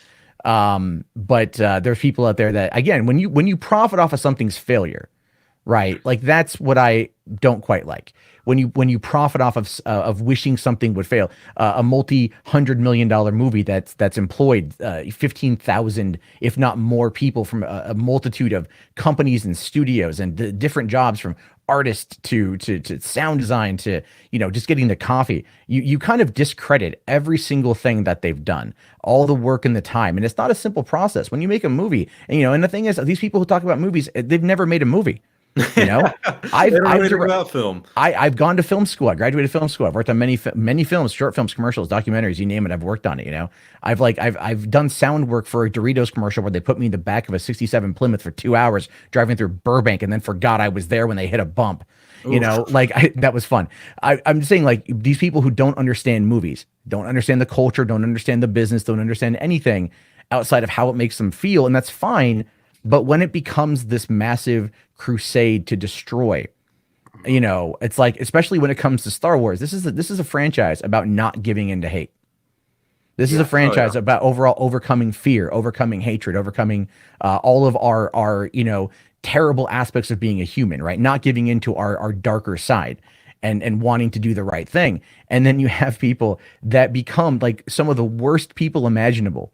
But there's people out there that, again, when you profit off of something's failure, right? Like that's what I don't quite like. When you profit off of wishing something would fail, a multi-$100 million movie that's employed 15,000, if not more, people from a multitude of companies and studios and different jobs, from artists to sound design to, you know, just getting the coffee. You kind of discredit every single thing that they've done, all the work and the time, and it's not a simple process when you make a movie. And you know, and the thing is, these people who talk about movies, they've never made a movie. You know, They don't know anything about film. I've gone to film school. I graduated film school. I've worked on many films, short films, commercials, documentaries, you name it. I've worked on it. You know, I've done sound work for a Doritos commercial where they put me in the back of a '67 Plymouth for 2 hours driving through Burbank, and then forgot I was there when they hit a bump. You know, like that was fun. I'm saying, like, these people who don't understand movies, don't understand the culture, don't understand the business, don't understand anything outside of how it makes them feel, and that's fine. But when it becomes this massive crusade to destroy, you know, it's like, especially when it comes to Star Wars, this is a franchise about not giving in to hate. This is a franchise about overall overcoming fear, overcoming hatred, overcoming all of our you know, terrible aspects of being a human, right? Not giving into our darker side and wanting to do the right thing. And then you have people that become like some of the worst people imaginable.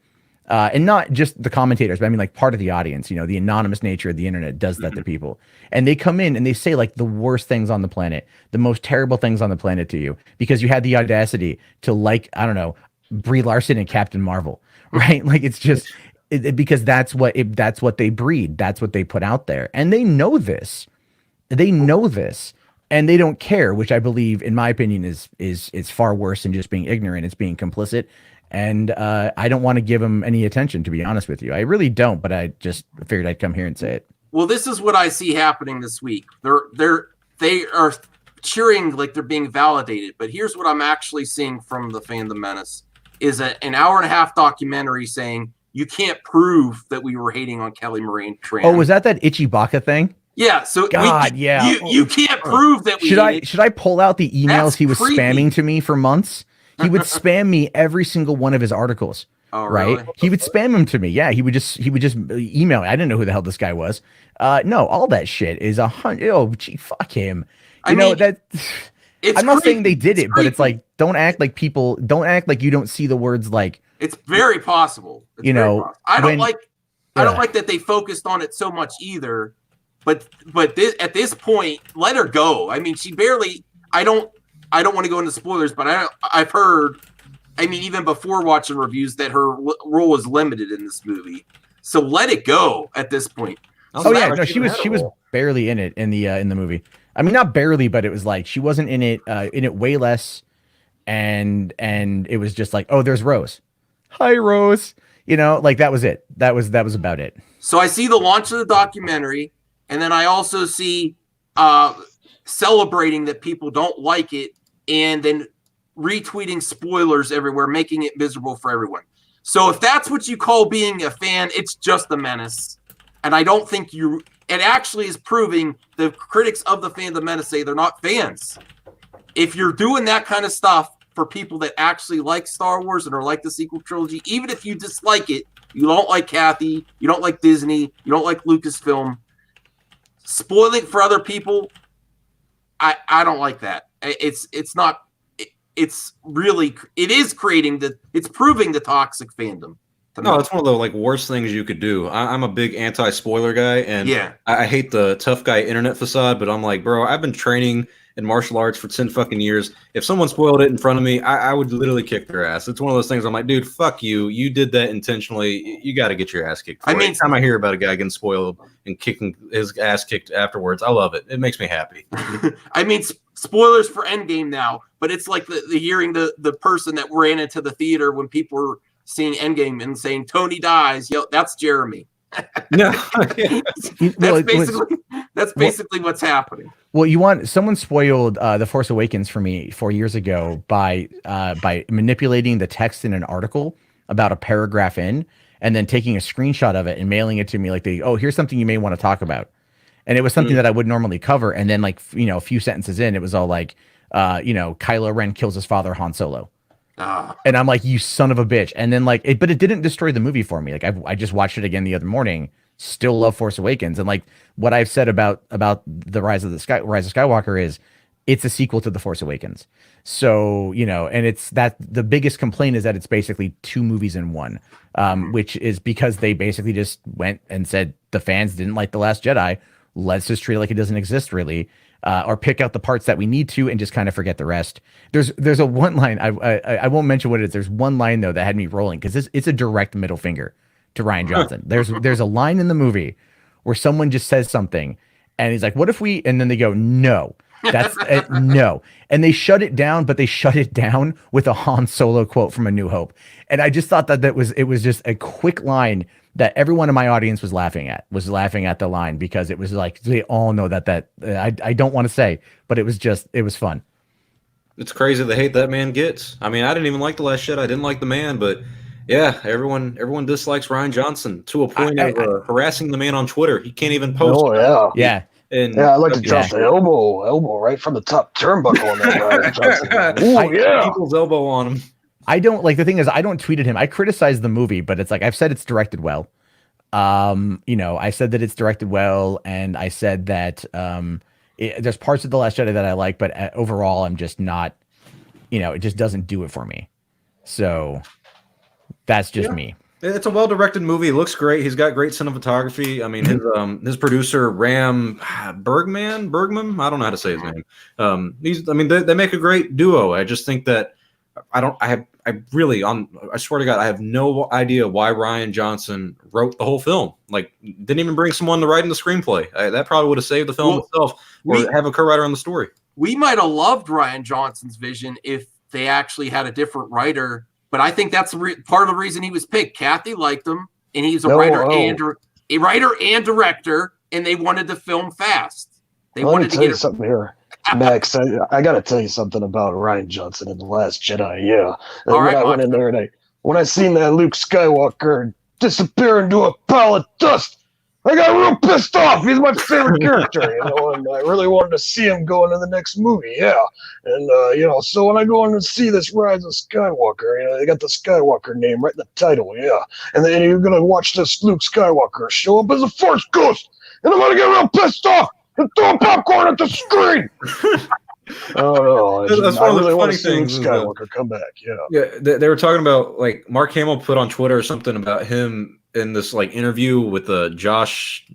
And not just the commentators, but I mean, like, part of the audience, you know, the anonymous nature of the internet does that to people. And they come in and they say, like, the worst things on the planet, the most terrible things on the planet to you, because you had the audacity to, like, I don't know, Brie Larson and Captain Marvel, right? Like, it's just because that's what they breed. That's what they put out there. And they know this. They know this. And they don't care, which I believe, in my opinion, is far worse than just being ignorant. It's being complicit. And I don't want to give them any attention, to be honest with you. I really don't, but I just figured I'd come here and say it. Well, this is what I see happening this week. They are cheering like they're being validated, but here's what I'm actually seeing from the Fandom Menace is an hour-and-a-half documentary saying you can't prove that we were hating on Kelly Moran Tran. Oh, was that Ichi Baka thing? Yeah. So yeah. You can't prove that we should I pull out the emails he was spamming to me for months? He would spam me every single one of his articles. Oh, right? Really? He would spam them to me. Yeah, he would just email me. I didn't know who the hell this guy was. No, all that shit is 100. Oh, gee, fuck him. I'm not saying they did it, but it's like, don't act like you don't see the words. Like, it's very possible. I don't like that they focused on it so much either. But at this point, let her go. I mean, she barely. I don't want to go into spoilers, but I've heard, I mean, even before watching reviews, that her role is limited in this movie. So let it go at this point. She was barely in it in the movie. I mean, not barely, but it was like she wasn't in it way less, and it was just like, oh, there's Rose. Hi, Rose. You know, like, that was it. That was about it. So I see the launch of the documentary, and then I also see celebrating that people don't like it, and then retweeting spoilers everywhere, making it miserable for everyone. So if that's what you call being a fan, it's just the Menace. And I don't think it actually is proving the critics of the Fandom Menace say they're not fans. If you're doing that kind of stuff for people that actually like Star Wars and are like the sequel trilogy, even if you dislike it, you don't like Kathy, you don't like Disney, you don't like Lucasfilm, spoiling for other people, I don't like that. It's proving the toxic fandom. No, it's one of the worst things you could do. I'm a big anti-spoiler guy, and yeah, I hate the tough guy internet facade, but I'm like, bro, I've been training in martial arts for 10 fucking years. If someone spoiled it in front of me, I would literally kick their ass. It's one of those things I'm like, dude, fuck you. You did that intentionally. You got to get your ass kicked. Every time I hear about a guy getting spoiled and kicking his ass kicked afterwards, I love it. It makes me happy. I mean, spoilers for Endgame now, but it's like the hearing the person that ran into the theater when people were seeing Endgame and saying Tony dies. Yo, that's Jeremy. No, that's basically what's happening. Well, someone spoiled The Force Awakens for me 4 years ago by manipulating the text in an article about a paragraph in, and then taking a screenshot of it and mailing it to me like, here's something you may want to talk about. And it was something that I would normally cover. And then a few sentences in, it was all like, Kylo Ren kills his father, Han Solo. And I'm like, you son of a bitch. And then but it didn't destroy the movie for me. Like, I just watched it again the other morning, still love Force Awakens. And what I've said about the Rise of Skywalker is it's a sequel to The Force Awakens. So, and it's that the biggest complaint is that it's basically two movies in one, which is because they basically just went and said the fans didn't like The Last Jedi. Let's just treat it like it doesn't exist really. Or pick out the parts that we need to and just kind of forget the rest. There's a one line, I won't mention what it is. There's one line though that had me rolling because it's a direct middle finger to Rian Johnson. There's a line in the movie where someone just says something And he's like, what if we, and then they go, no, that's no. And they shut it down, but they shut it down with a Han Solo quote from A New Hope. And I just thought that it was just a quick line that everyone in my audience was laughing at the line, because it was like, they all know that I don't want to say, but it was fun. It's crazy the hate that man gets. I mean, I didn't even like The Last Jedi. I didn't like the man, but yeah, everyone dislikes Rian Johnson to a point of harassing the man on Twitter. He can't even post. Oh yeah. Yeah. And I like to drop the elbow right from the top turnbuckle on that Rian Johnson. Oh yeah. People's elbow on him. I don't like, the thing is, I don't tweet at him. I criticize the movie, but it's like, I've said it's directed well. I said that it's directed well, and I said that there's parts of The Last Jedi that I like, but overall, I'm just not, it just doesn't do it for me. So that's just me. It's a well-directed movie. It looks great. He's got great cinematography. I mean, his producer Ram Bergman. I don't know how to say his name. They make a great duo. I just think that I swear to God, I have no idea why Rian Johnson wrote the whole film. Like, didn't even bring someone to write in the screenplay. That probably would have saved the film itself, or have a co-writer on the story. We might have loved Rian Johnson's vision if they actually had a different writer, but I think that's part of the reason he was picked. Kathy liked him, and he's a writer and director, and they wanted to film fast. They wanted to get something here. Max, I got to tell you something about Rian Johnson in The Last Jedi. Yeah. I went in there and when I seen that Luke Skywalker disappear into a pile of dust, I got real pissed off. He's my favorite character, and I really wanted to see him go into the next movie. Yeah. And, so when I go in and see this Rise of Skywalker, they got the Skywalker name right in the title. Yeah. And then you're going to watch this Luke Skywalker show up as a Force ghost, and I'm going to get real pissed off and throw popcorn at the screen. Oh no! That's one of the funny things. Skywalker come back. Yeah. They were talking about, like, Mark Hamill put on Twitter something about him in this like interview with Josh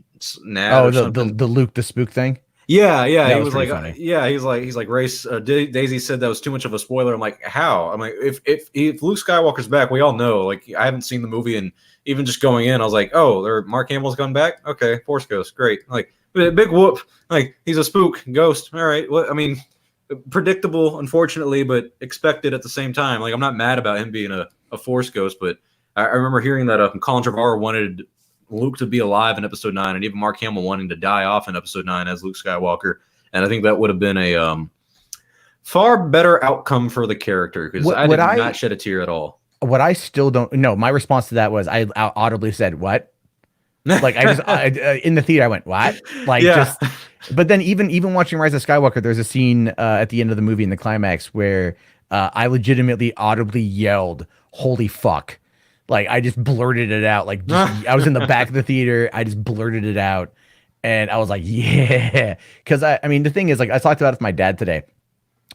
Nad. Oh, the Luke the Spook thing. Yeah. He was like, funny. He's like, Race. Daisy said that was too much of a spoiler. I'm like, how? I'm like, if Luke Skywalker's back, we all know. Like, I haven't seen the movie, and even just going in, I was like, oh, Mark Hamill's gone back. Okay, Force Ghost, great. Like, big whoop. Like, he's a spook ghost. All right. Well, I mean, predictable, unfortunately, but expected at the same time. Like, I'm not mad about him being a Force ghost, but I remember hearing that Colin Trevorrow wanted Luke to be alive in Episode 9, and even Mark Hamill wanting to die off in Episode 9 as Luke Skywalker. And I think that would have been a far better outcome for the character, because I did not shed a tear at all. What I still don't know, my response to that was I audibly said, what? Like, I just in the theater, I went, what? Like, but then even watching Rise of Skywalker, there's a scene at the end of the movie in the climax where I legitimately audibly yelled, holy fuck. Like, I just blurted it out. Like, I was in the back of the theater. I just blurted it out. And I was like, yeah. Because, I mean, the thing is, like, I talked about it with my dad today.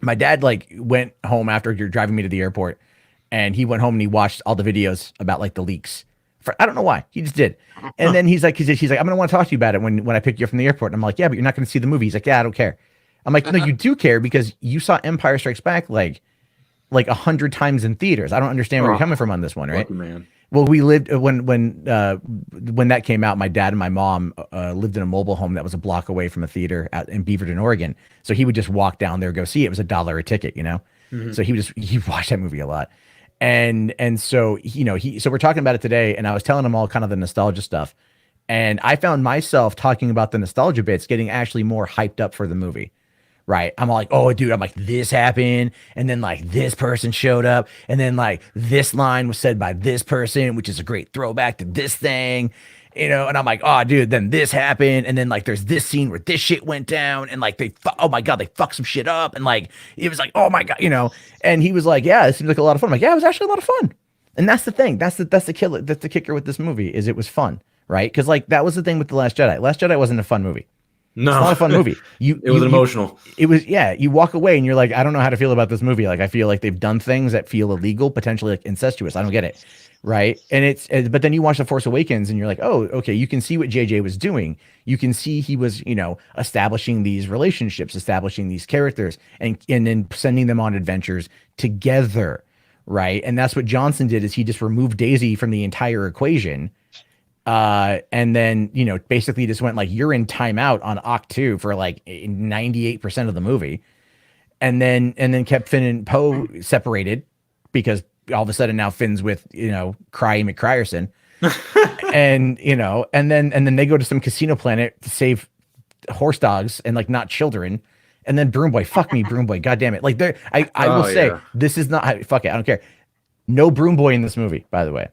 My dad, like, went home after driving me to the airport. And he went home and he watched all the videos about, like, the leaks. I don't know why. He just did. And then he's like, I'm going to want to talk to you about it when I pick you up from the airport. And I'm like, yeah, but you're not going to see the movie. He's like, yeah, I don't care. I'm like, no, you do care, because you saw Empire Strikes Back like 100 times in theaters. I don't understand where you're coming from on this one, right? Lucky man. Well, we lived when that came out. My dad and my mom lived in a mobile home that was a block away from a theater out in Beaverton, Oregon. So he would just walk down there, go see it. It was $1 a ticket, Mm-hmm. So he watched that movie a lot. And so, so we're talking about it today, and I was telling him all kind of the nostalgia stuff. And I found myself talking about the nostalgia bits, getting actually more hyped up for the movie. Right. I'm like, oh, dude, I'm like, this happened. And then, like, this person showed up. And then, like, this line was said by this person, which is a great throwback to this thing, and I'm like, oh, dude, then this happened. And then, like, there's this scene where this shit went down, and, like, oh my God, they fucked some shit up. And, like, it was like, oh my God, and he was like, yeah, it seems like a lot of fun. I'm like, yeah, it was actually a lot of fun. And that's the thing. That's the killer. That's the kicker with this movie, is it was fun. Right. Cause, like, that was the thing with The Last Jedi. Last Jedi wasn't a fun movie. No, it's not a fun movie. It was emotional. It was, yeah. You walk away and you're like, I don't know how to feel about this movie. Like, I feel like they've done things that feel illegal, potentially like incestuous. I don't get it. Right. And but then you watch The Force Awakens and you're like, oh, okay. You can see what JJ was doing. You can see he was, establishing these relationships, establishing these characters, and then sending them on adventures together. Right. And that's what Johnson did, is he just removed Daisy from the entire equation. And then, basically just went like, you're in timeout on Oct 2 for like 98% of the movie. And then kept Finn and Poe separated because all of a sudden now Finn's with, Cry McCryerson. And, and then they go to some casino planet to save horse dogs and like not children. And then Broom Boy, fuck me, Broom Boy. God damn it. Like I will say this is not, fuck it. I don't care. No Broom Boy in this movie, by the way.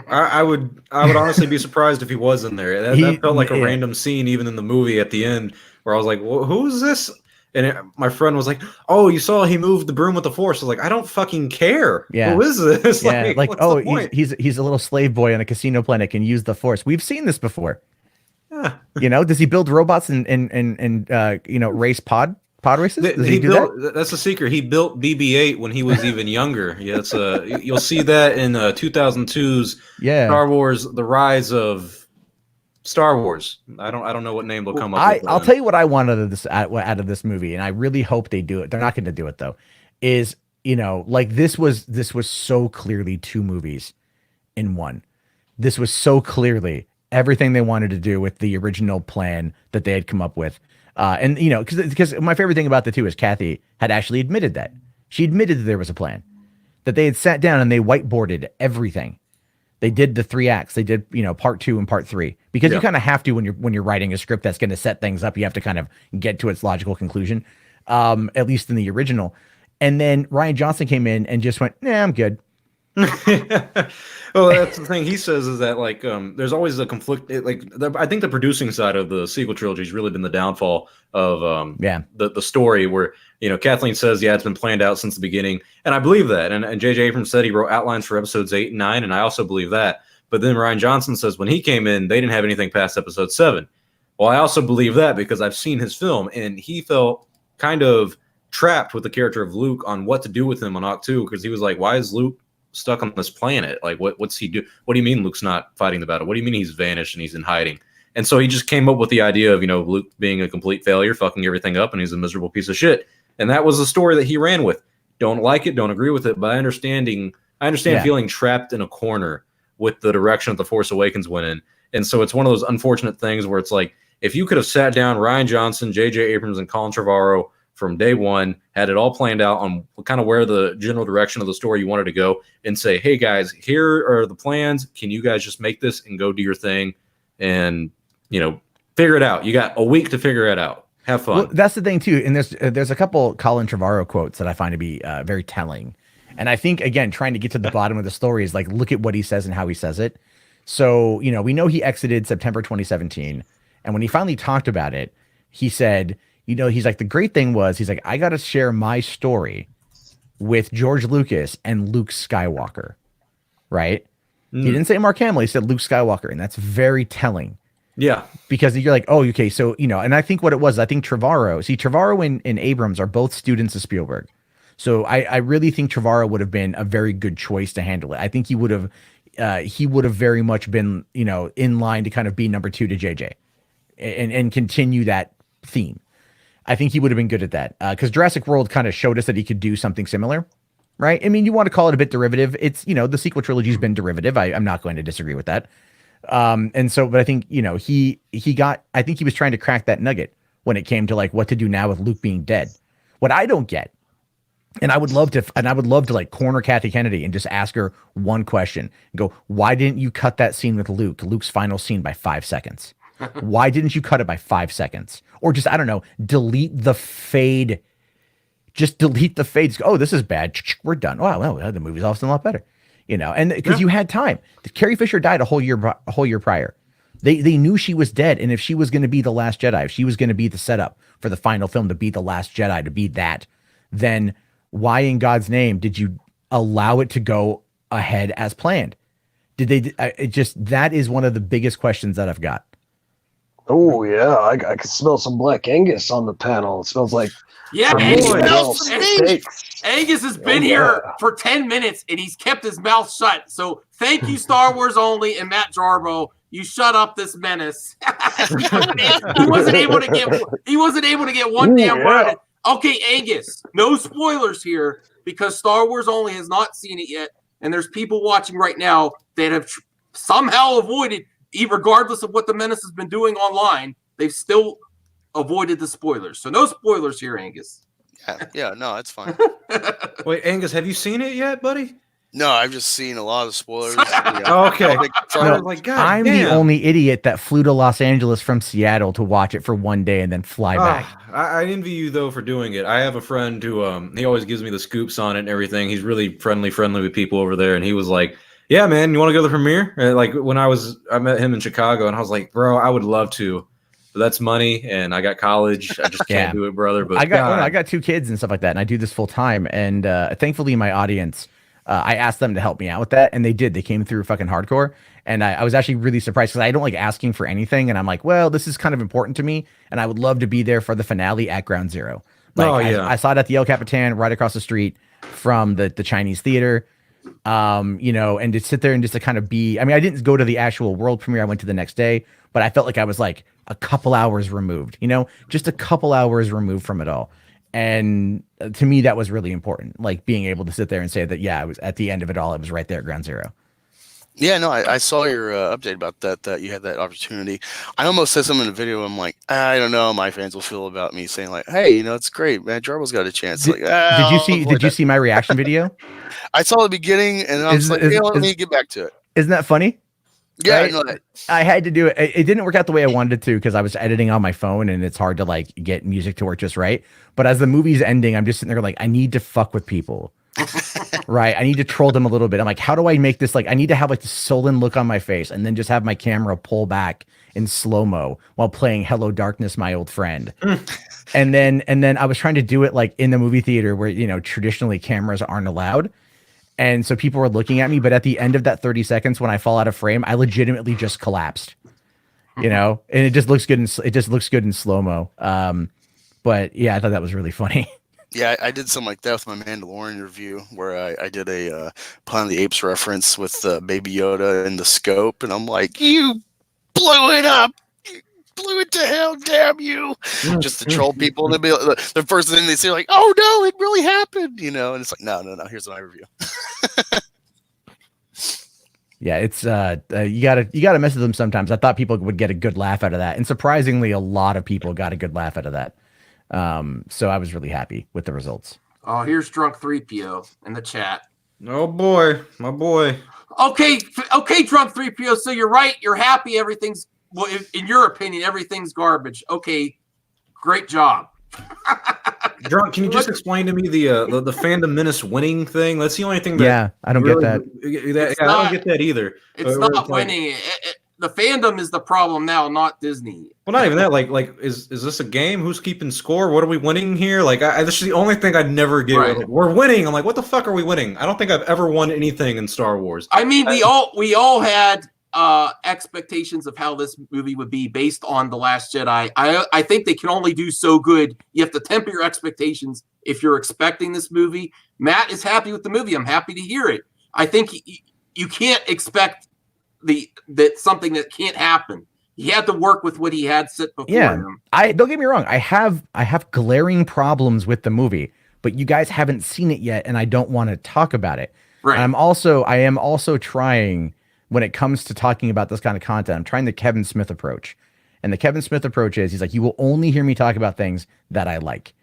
I would honestly be surprised if he was in there. That felt like a random scene, even in the movie at the end, where I was like, well, "Who is this?" And my friend was like, "Oh, you saw he moved the broom with the Force." I was like, "I don't fucking care. Yeah. Who is this?" Yeah, he's a little slave boy on a casino planet, can use the Force. We've seen this before. Yeah. Does he build robots and race pod races? Does he do that? That's a secret. He built BB-8 when he was even younger. Yeah, it's you'll see that in 2002's Star Wars: The Rise of Star Wars. I don't know what name they'll come up with. I'll tell you what I want out of this movie, and I really hope they do it. They're not going to do it though. Is this was so clearly two movies in one. This was so clearly everything they wanted to do with the original plan that they had come up with. And because my favorite thing about the two is Kathy had actually admitted that. She admitted that there was a plan, that they had sat down and they whiteboarded everything. They did the 3 acts. They did, part 2 and part 3, because you kind of have to when you're writing a script that's going to set things up. You have to kind of get to its logical conclusion, at least in the original. And then Rian Johnson came in and just went, "Nah, I'm good." Well, that's the thing he says, is that there's always a conflict. I think the producing side of the sequel trilogy has really been the downfall of the story, where Kathleen says it's been planned out since the beginning, and I believe that. And J.J. Abrams said he wrote outlines for episodes 8 and 9, and I also believe that. But then Rian Johnson says when he came in, they didn't have anything past episode 7. Well, I also believe that because I've seen his film, and he felt kind of trapped with the character of Luke on what to do with him on Oct 2, because he was like, why is Luke stuck on this planet? Like, what's he do? What do you mean Luke's not fighting the battle? What do you mean he's vanished and he's in hiding? And so he just came up with the idea of Luke being a complete failure, fucking everything up, and he's a miserable piece of shit. And that was the story that he ran with. Don't like it, don't agree with it, but I understand feeling trapped in a corner with the direction that The Force Awakens went in. And so it's one of those unfortunate things where it's like, if you could have sat down Rian Johnson, J.J. Abrams, and Colin Trevorrow from day one, had it all planned out on kind of where the general direction of the story you wanted to go, and say, hey guys, here are the plans. Can you guys just make this and go do your thing and, figure it out? You got a week to figure it out. Have fun. Well, that's the thing too. And there's a couple Colin Trevorrow quotes that I find to be very telling. And I think, again, trying to get to the bottom of the story is look at what he says and how he says it. So, we know he exited September 2017. And when he finally talked about it, he said, he's like, the great thing was, he's like, I got to share my story with George Lucas and Luke Skywalker, right? He didn't say Mark Hamill, he said Luke Skywalker, and that's very telling. Yeah. Because you're like, oh, okay, so, and I think what it was, I think Trevorrow and Abrams are both students of Spielberg. So I really think Trevorrow would have been a very good choice to handle it. I think he would have very much been, in line to kind of be number 2 to JJ and continue that theme. I think he would have been good at that, because Jurassic World kind of showed us that he could do something similar, right? I mean, you want to call it a bit derivative. It's, the sequel trilogy's been derivative. I'm not going to disagree with that. But I think, I think he was trying to crack that nugget when it came to what to do now with Luke being dead. What I don't get, and I would love to corner Kathy Kennedy and just ask her one question and go, why didn't you cut that scene with Luke's final scene by 5 seconds? Why didn't you cut it by 5 seconds? Or just, I don't know, delete the fade. Just delete the fades. Oh, this is bad. We're done. Wow, well, the movie's often a lot better. And because you had time. Carrie Fisher died a whole year prior. They knew she was dead. And if she was going to be the Last Jedi, if she was going to be the setup for the final film to be the Last Jedi, to be that, then why in God's name did you allow it to go ahead as planned? That is one of the biggest questions that I've got. Oh yeah, I can smell some Black Angus on the panel. It smells like Angus has been here for 10 minutes and he's kept his mouth shut. So thank you, Star Wars Only and Matt Jarbo. You shut up this menace. he wasn't able to get one damn word in. Okay, Angus, no spoilers here because Star Wars Only has not seen it yet, and there's people watching right now that have somehow avoided regardless of what the Menace has been doing online, they've still avoided the spoilers. So no spoilers here, Angus. Yeah, no, it's fine. Wait, Angus, have you seen it yet, buddy? No, I've just seen a lot of spoilers. Okay. No, like, God I'm damn. the only idiot that flew to Los Angeles from Seattle to watch it for one day and then fly back. I envy you though for doing it. I have a friend who he always gives me the scoops on it and everything. He's really friendly with people over there, and he was like, "Yeah, man, you want to go to the premiere?" And like when I met him in Chicago, and I was like, "Bro, I would love to, but that's money, and I got college. I just can't do it, brother." But I got 2 kids and stuff like that, and I do this full time. And thankfully, my audience, I asked them to help me out with that, and they did. They came through fucking hardcore, and I was actually really surprised because I don't like asking for anything, and I'm like, well, this is kind of important to me, and I would love to be there for the finale at Ground Zero. Like, I saw it at the El Capitan right across the street from the Chinese theater, you know, and to sit there and just to kind of be. I mean, I didn't go to the actual world premiere. I went to the next day, but I felt like I was like a couple hours removed, you know, just a couple hours removed from it all. And to me, that was really important, like being able to sit there and say that, yeah, I was at the end of it all. It was right there at Ground Zero. Yeah, no, I saw your update about that you had that opportunity. I almost said something in the video. I'm like, I don't know how my fans will feel about me saying like, hey, you know, it's great, man. Jarbo's got a chance. Did you see my reaction video? I saw the beginning, and I was like, let me get back to it. Isn't that funny? Yeah, right? I had to do it. It didn't work out the way I wanted it to because I was editing on my phone, and it's hard to like get music to work just right. But as the movie's ending, I'm just sitting there like, I need to fuck with people. Right, I need to troll them a little bit. I'm like, how do I make this like? I need to have like the sullen look on my face, and then just have my camera pull back in slow-mo while playing "Hello Darkness, My Old Friend." and then I was trying to do it like in the movie theater where, you know, traditionally cameras aren't allowed, and so people were looking at me. But at the end of that 30 seconds, when I fall out of frame, I legitimately just collapsed. You know, and it just looks good in slow-mo. But yeah, I thought that was really funny. Yeah, I did something like that with my Mandalorian review, where I did a Planet of the Apes reference with Baby Yoda and the scope, and I'm like, you blew it up, you blew it to hell, damn you! Just to troll people, and they'll be like, the first thing they say, like, oh no, it really happened, you know, and it's like, no, here's my review. Yeah, it's you gotta mess with them sometimes. I thought people would get a good laugh out of that, and surprisingly, a lot of people got a good laugh out of that. So I was really happy with the results. Oh, here's Drunk 3PO in the chat. Oh boy, my boy. Okay, Drunk 3PO. So you're right. You're happy. Everything's, well, in your opinion, everything's garbage. Okay, great job. Drunk, can you just explain to me the Fandom Menace winning thing? That's the only thing that I don't really get that. I don't get that either. It's not winning. The fandom is the problem now, not Disney. Well, not even that. Like, is this a game? Who's keeping score? What are we winning here? Like, this is the only thing I'd never get. Right. Like, we're winning. I'm like, what the fuck are we winning? I don't think I've ever won anything in Star Wars. I mean, we all had expectations of how this movie would be based on The Last Jedi. I think they can only do so good. You have to temper your expectations if you're expecting this movie. Matt is happy with the movie. I'm happy to hear it. I think you can't expect that something that can't happen. He had to work with what he had sit before him. Don't get me wrong. I have glaring problems with the movie, but you guys haven't seen it yet, and I don't want to talk about it. Right. And I am also trying, when it comes to talking about this kind of content, I'm trying the Kevin Smith approach. And the Kevin Smith approach is, he's like, you will only hear me talk about things that I like.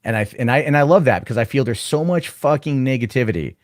And I love that, because I feel there's so much fucking negativity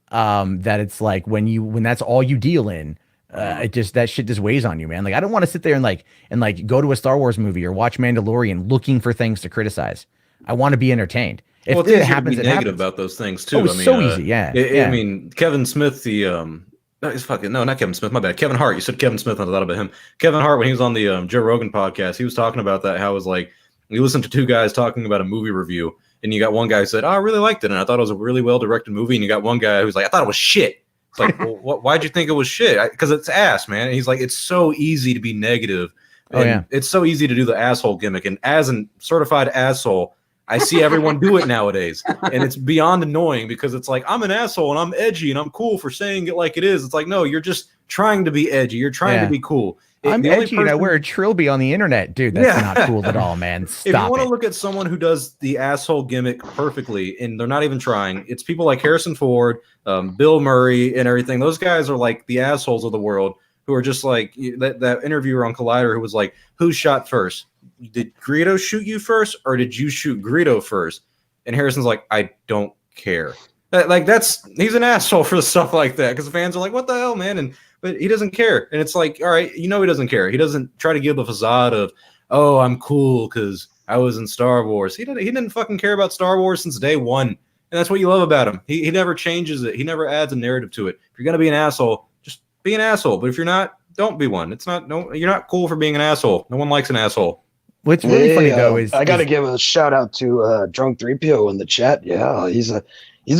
that it's like when that's all you deal in, that shit just weighs on you, man. Like, I don't want to sit there and go to a Star Wars movie or watch Mandalorian looking for things to criticize. I want to be entertained. If well, it happens, be negative about those things too. Oh, it's so easy. Yeah. I mean, Kevin Smith, not Kevin Smith. My bad. Kevin Hart. You said Kevin Smith. I thought about him. Kevin Hart, when he was on the Joe Rogan podcast, he was talking about that. How it was like, you listen to 2 guys talking about a movie review, and you got one guy who said, "Oh, I really liked it, and I thought it was a really well directed movie," and you got one guy who's like, "I thought it was shit." It's like, well, why'd you think it was shit? Because it's ass, man. And he's like, it's so easy to be negative. And it's so easy to do the asshole gimmick. And as a certified asshole, I see everyone do it nowadays. And it's beyond annoying, because it's like, I'm an asshole and I'm edgy and I'm cool for saying it like it is. It's like, no, you're just trying to be edgy. You're trying to be cool. I'm edgy and I wear a trilby on the internet. Dude, that's not cool at all, man. Stop if you want to look at someone who does the asshole gimmick perfectly, and they're not even trying, it's people like Harrison Ford, Bill Murray, and everything. Those guys are like the assholes of the world, who are just like that interviewer on Collider who was like, who shot first? Did Greedo shoot you first, or did you shoot Greedo first? And Harrison's like, I don't care. He's an asshole for stuff like that, because the fans are like, what the hell, man? But he doesn't care. And it's like, all right, he doesn't care. He doesn't try to give the facade of, oh, I'm cool because I was in Star Wars. He didn't fucking care about Star Wars since day one. And that's what you love about him. He never changes it. He never adds a narrative to it. If you're going to be an asshole, just be an asshole. But if you're not, don't be one. You're not cool for being an asshole. No one likes an asshole. What's really funny though is I got to give a shout out to Drunk 3PO in the chat. Yeah, he's a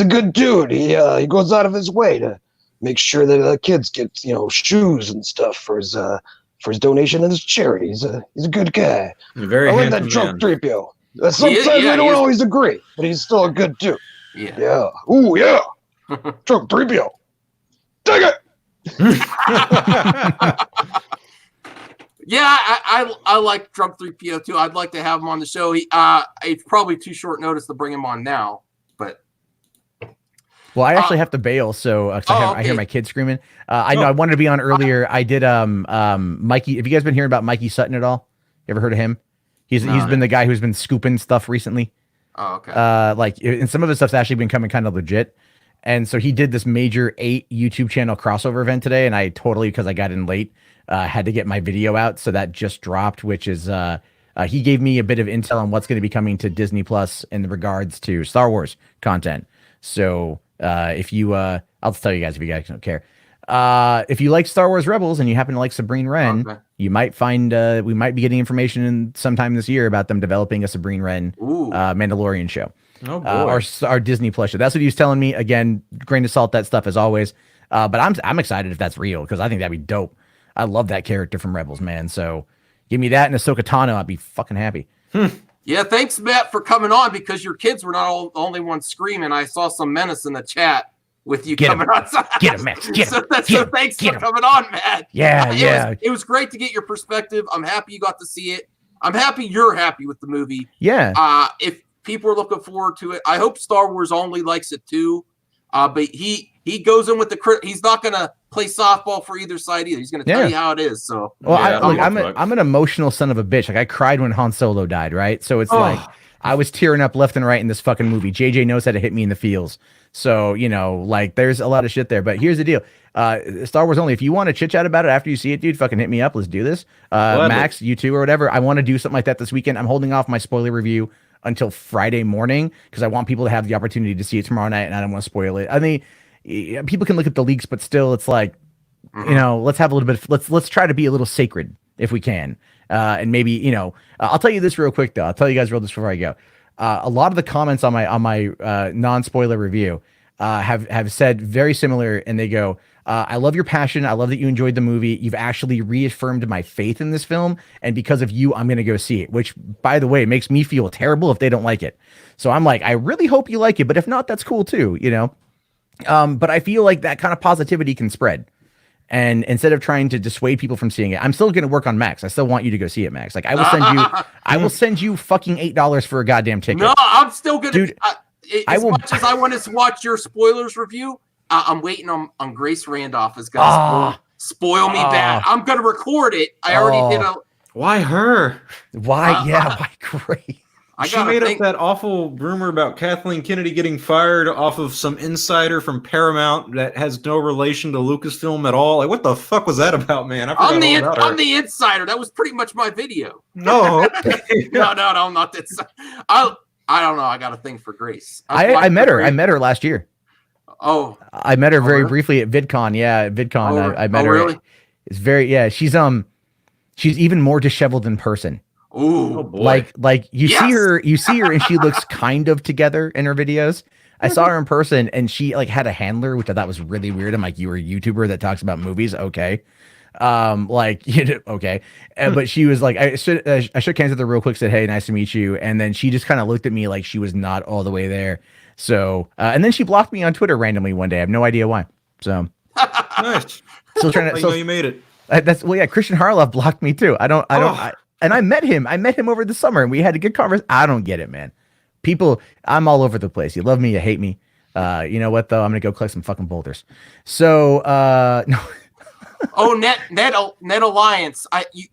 good dude. He goes out of his way to make sure that the kids get shoes and stuff for his donation and his charity. He's a good guy. I like that Drunk 3PO. Sometimes we don't always agree, but he's still a good dude. Yeah. Yeah. Ooh yeah. Drunk 3PO. Take it. Yeah, I like Drunk 3PO too. I'd like to have him on the show. It's probably too short notice to bring him on now, but. Well, I actually have to bail, so I hear my kids screaming. I know I wanted to be on earlier. I did Mikey. Have you guys been hearing about Mikey Sutton at all? You ever heard of him? He's been the guy who's been scooping stuff recently. Oh, okay. And some of his stuff's actually been coming kind of legit. And so he did this major 8 YouTube channel crossover event today, and I totally, because I got in late, had to get my video out. So that just dropped, which is he gave me a bit of intel on what's going to be coming to Disney Plus in regards to Star Wars content. So if you, I'll just tell you guys if you guys don't care. If you like Star Wars Rebels and you happen to like Sabrine Wren, you might find we might be getting information in sometime this year about them developing a Sabrine Wren Mandalorian show. Oh boy. Our Disney Plus show. That's what he was telling me. Again, grain of salt, that stuff as always. But I'm excited if that's real, because I think that'd be dope. I love that character from Rebels, man. So give me that and Ahsoka Tano, I'd be fucking happy. Yeah, thanks, Matt, for coming on, because your kids were not the only ones screaming. I saw some Menace in the chat with you coming on. Get him, Max. Get him. So thanks for coming on, Matt. Yeah, it was great to get your perspective. I'm happy you got to see it. I'm happy you're happy with the movie. Yeah. If people are looking forward to it, I hope Star Wars Only likes it too. But he goes in with he's not going to play softball for either side either. He's going to tell you how it is. So, well, I'm an emotional son of a bitch. Like, I cried when Han Solo died, right? So it's like I was tearing up left and right in this fucking movie. JJ knows how to hit me in the feels. So, like, there's a lot of shit there. But here's the deal. Star Wars Only, if you want to chit chat about it after you see it, dude, fucking hit me up. Let's do this. Max, you too, or whatever. I want to do something like that this weekend. I'm holding off my spoiler review until Friday morning, because I want people to have the opportunity to see it tomorrow night, and I don't want to spoil it. I mean, people can look at the leaks, but still, it's like, let's have a little bit of, let's try to be a little sacred if we can. And maybe, I'll tell you this real quick though. I'll tell you guys real this before I go. A lot of the comments on my non-spoiler review have said very similar, and they go, I love your passion. I love that you enjoyed the movie. You've actually reaffirmed my faith in this film, and because of you, I'm going to go see it, which, by the way, makes me feel terrible if they don't like it. So I'm like, I really hope you like it, but if not, that's cool too, but I feel like that kind of positivity can spread. And instead of trying to dissuade people from seeing it, I'm still going to work on Max. I still want you to go see it, Max. Like, I will send you fucking $8 for a goddamn ticket. No, I'm still going to, dude. Much as I want to watch your spoilers review, I'm waiting on Grace Randolph is going to spoil me bad. I'm going to record it. I already did Why her? Why? Why Grace? She made up that awful rumor about Kathleen Kennedy getting fired off of some insider from Paramount that has no relation to Lucasfilm at all. Like, what the fuck was that about, man? I'm the insider. That was pretty much my video. No. No, I'm not the insider. I don't know. I got a thing for Grace. I met her. I met her last year. Oh. I met her very briefly at VidCon. Yeah, at VidCon. I met her. Really? It's very, she's even more disheveled in person. Ooh, oh boy. Like you see her and she looks kind of together in her videos. I saw her in person and she like had a handler, which I thought was really weird. I'm like, you were a YouTuber that talks about movies. Okay. Okay. But she was like, I shook hands with her real quick, said, hey, nice to meet you. And then she just kind of looked at me like she was not all the way there. So, and then she blocked me on Twitter randomly one day. I have no idea why. So nice. Still trying to, so you made it. Christian Harloff blocked me too. And I met him over the summer and we had a good conversation. I don't get it, man. People, I'm all over the place. You love me, you hate me. You know what though? I'm going to go collect some fucking boulders. So, no. Oh, Net Alliance.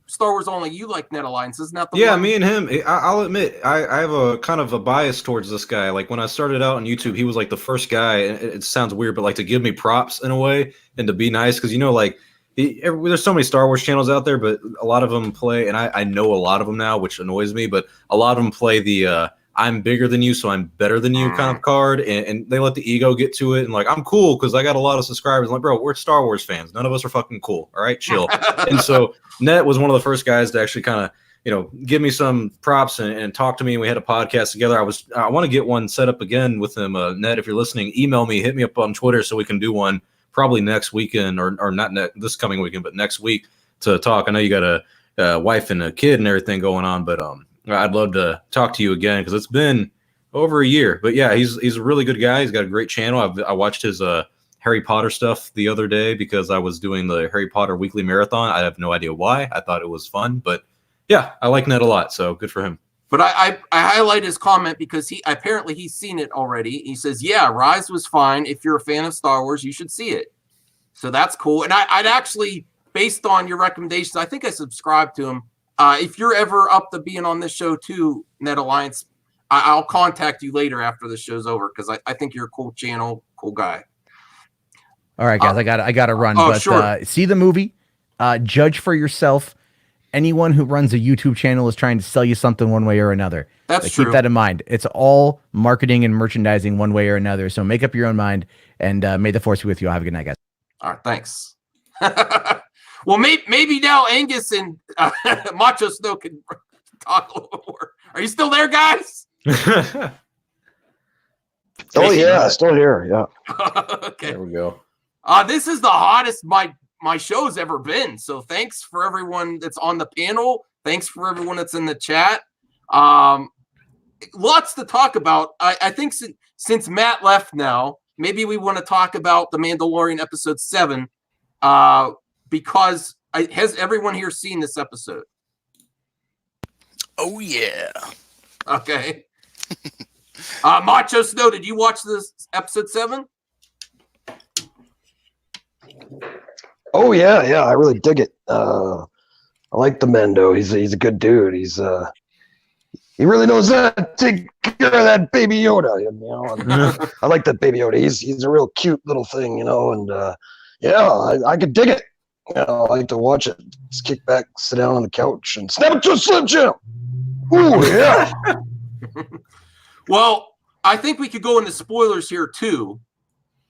Star Wars only. You like Net Alliance, isn't that the Yeah, one? me and him. I'll admit, I have a kind of a bias towards this guy. Like when I started out on YouTube, he was like the first guy. And it sounds weird, but like to give me props in a way and to be nice, because like there's so many Star Wars channels out there, but a lot of them play, and I know a lot of them now, which annoys me. But a lot of them play the I'm bigger than you, so I'm better than you kind of card, and they let the ego get to it, and like I'm cool because I got a lot of subscribers. I'm like, bro, we're Star Wars fans. None of us are fucking cool. All right, chill. And so Net was one of the first guys to actually kind of give me some props and talk to me. And we had a podcast together. I want to get one set up again with him. Net, if you're listening, email me, hit me up on Twitter so we can do one probably next weekend or not this coming weekend, but next week to talk. I know you got a wife and a kid and everything going on, but I'd love to talk to you again because it's been over a year. But yeah, he's a really good guy. He's got a great channel. I watched his Harry Potter stuff the other day because I was doing the Harry Potter weekly marathon. I have no idea why. I thought it was fun, but yeah, I like Ned a lot, so good for him. But I highlight his comment because he's seen it already. He says, yeah, Rise was fine. If you're a fan of Star Wars, you should see it. So that's cool. And I'd actually, based on your recommendations, I think I subscribed to him. If you're ever up to being on this show too, Net Alliance, I'll contact you later after the show's over because I think you're a cool channel, cool guy. All right, guys, I got to run. But sure. See the movie, judge for yourself. Anyone who runs a YouTube channel is trying to sell you something one way or another. That's true. Keep that in mind. It's all marketing and merchandising one way or another. So make up your own mind, and may the force be with you. Have a good night, guys. All right, thanks. Well, maybe now Angus and Macho Snow can talk a little more. Are you still there, guys? Oh yeah, still here. Yeah. Okay. There we go. This is the hottest my show's ever been. So thanks for everyone that's on the panel. Thanks for everyone that's in the chat. Lots to talk about. I think since Matt left now, maybe we want to talk about The Mandalorian episode 7 because has everyone here seen this episode? Oh, yeah. Okay. Macho Snow, did you watch this episode 7? Oh yeah, I really dig it. I like the Mendo. He's a good dude. He really knows how to take care of that baby Yoda. And, I like that baby Yoda. He's a real cute little thing, and I could dig it. I like to watch it. Just kick back, sit down on the couch, and snap it to a Slim Jim. Ooh yeah. Well, I think we could go into spoilers here too.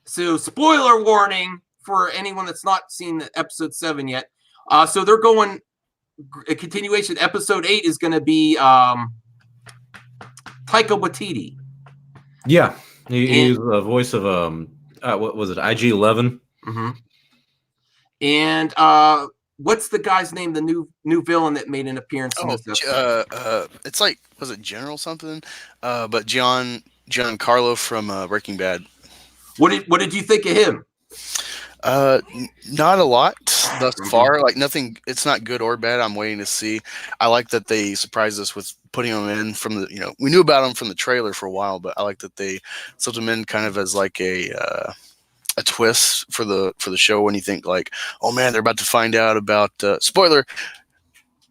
So, spoiler warning for anyone that's not seen episode 7 yet. So they're going a continuation. Episode 8 is going to be Taika Waititi. Yeah, he's the voice of what was it? IG-11. Mm-hmm. And what's the guy's name? The new villain that made an appearance in this episode? It's like, was it General something? But Giancarlo from Breaking Bad. What did you think of him? Not a lot thus far. Like nothing. It's not good or bad. I'm waiting to see. I like that they surprised us with putting him in from the. We knew about him from the trailer for a while, but I like that they slipped him in kind of as like a twist for the show. When you think like, oh man, they're about to find out about spoiler.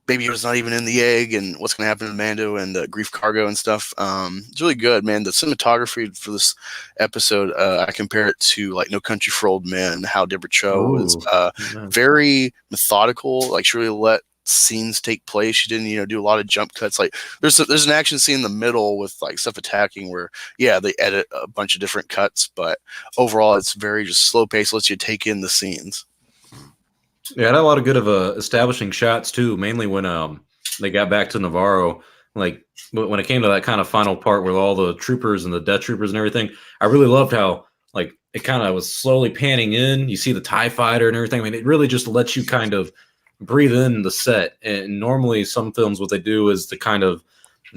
Baby Yoda's not even in the egg, and what's going to happen to Mando and Grief Cargo and stuff. It's really good, man. The cinematography for this episode, I compare it to like No Country for Old Men. How Deborah Cho was very methodical. Like she really let scenes take place. She didn't, do a lot of jump cuts. Like there's an action scene in the middle with like stuff attacking where, yeah, they edit a bunch of different cuts, but overall it's very just slow pace. Lets you take in the scenes. Yeah, it had a lot of good of establishing shots too. Mainly when they got back to Navarro, like when it came to that kind of final part with all the troopers and the death troopers and everything. I really loved how like it kind of was slowly panning in. You see the TIE fighter and everything. I mean, it really just lets you kind of breathe in the set. And normally, some films what they do is to kind of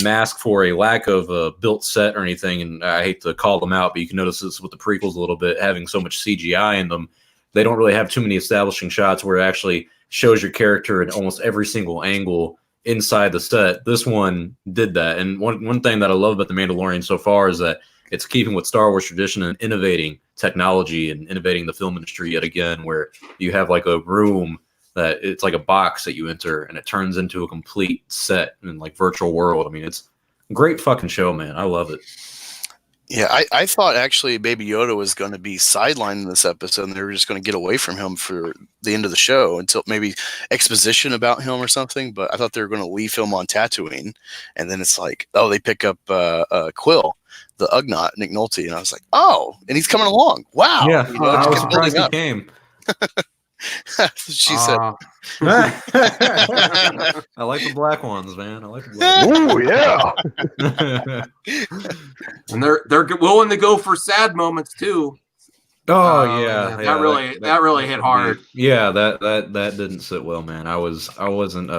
mask for a lack of a built set or anything. And I hate to call them out, but you can notice this with the prequels a little bit, having so much CGI in them. They don't really have too many establishing shots where it actually shows your character in almost every single angle inside the set. This one did that. And one thing that I love about The Mandalorian so far is that it's keeping with Star Wars tradition and innovating technology and innovating the film industry yet again, where you have like a room that it's like a box that you enter and it turns into a complete set and like virtual world. I mean, it's a great fucking show, man. I love it. Yeah, I thought actually Baby Yoda was going to be sidelined in this episode, and they were just going to get away from him for the end of the show until maybe exposition about him or something. But I thought they were going to leave him on Tatooine, and then it's like, oh, they pick up Quill, the Ugnaught, Nick Nolte, and I was like, oh, and he's coming along. Wow, Yeah, you know, I just was kept surprised building he up. came. She said, I like the black ones, man. I like the black Oh yeah. ones. And they're willing to go for sad moments too. Oh yeah, that really hit hard. Yeah, that didn't sit well, man. I wasn't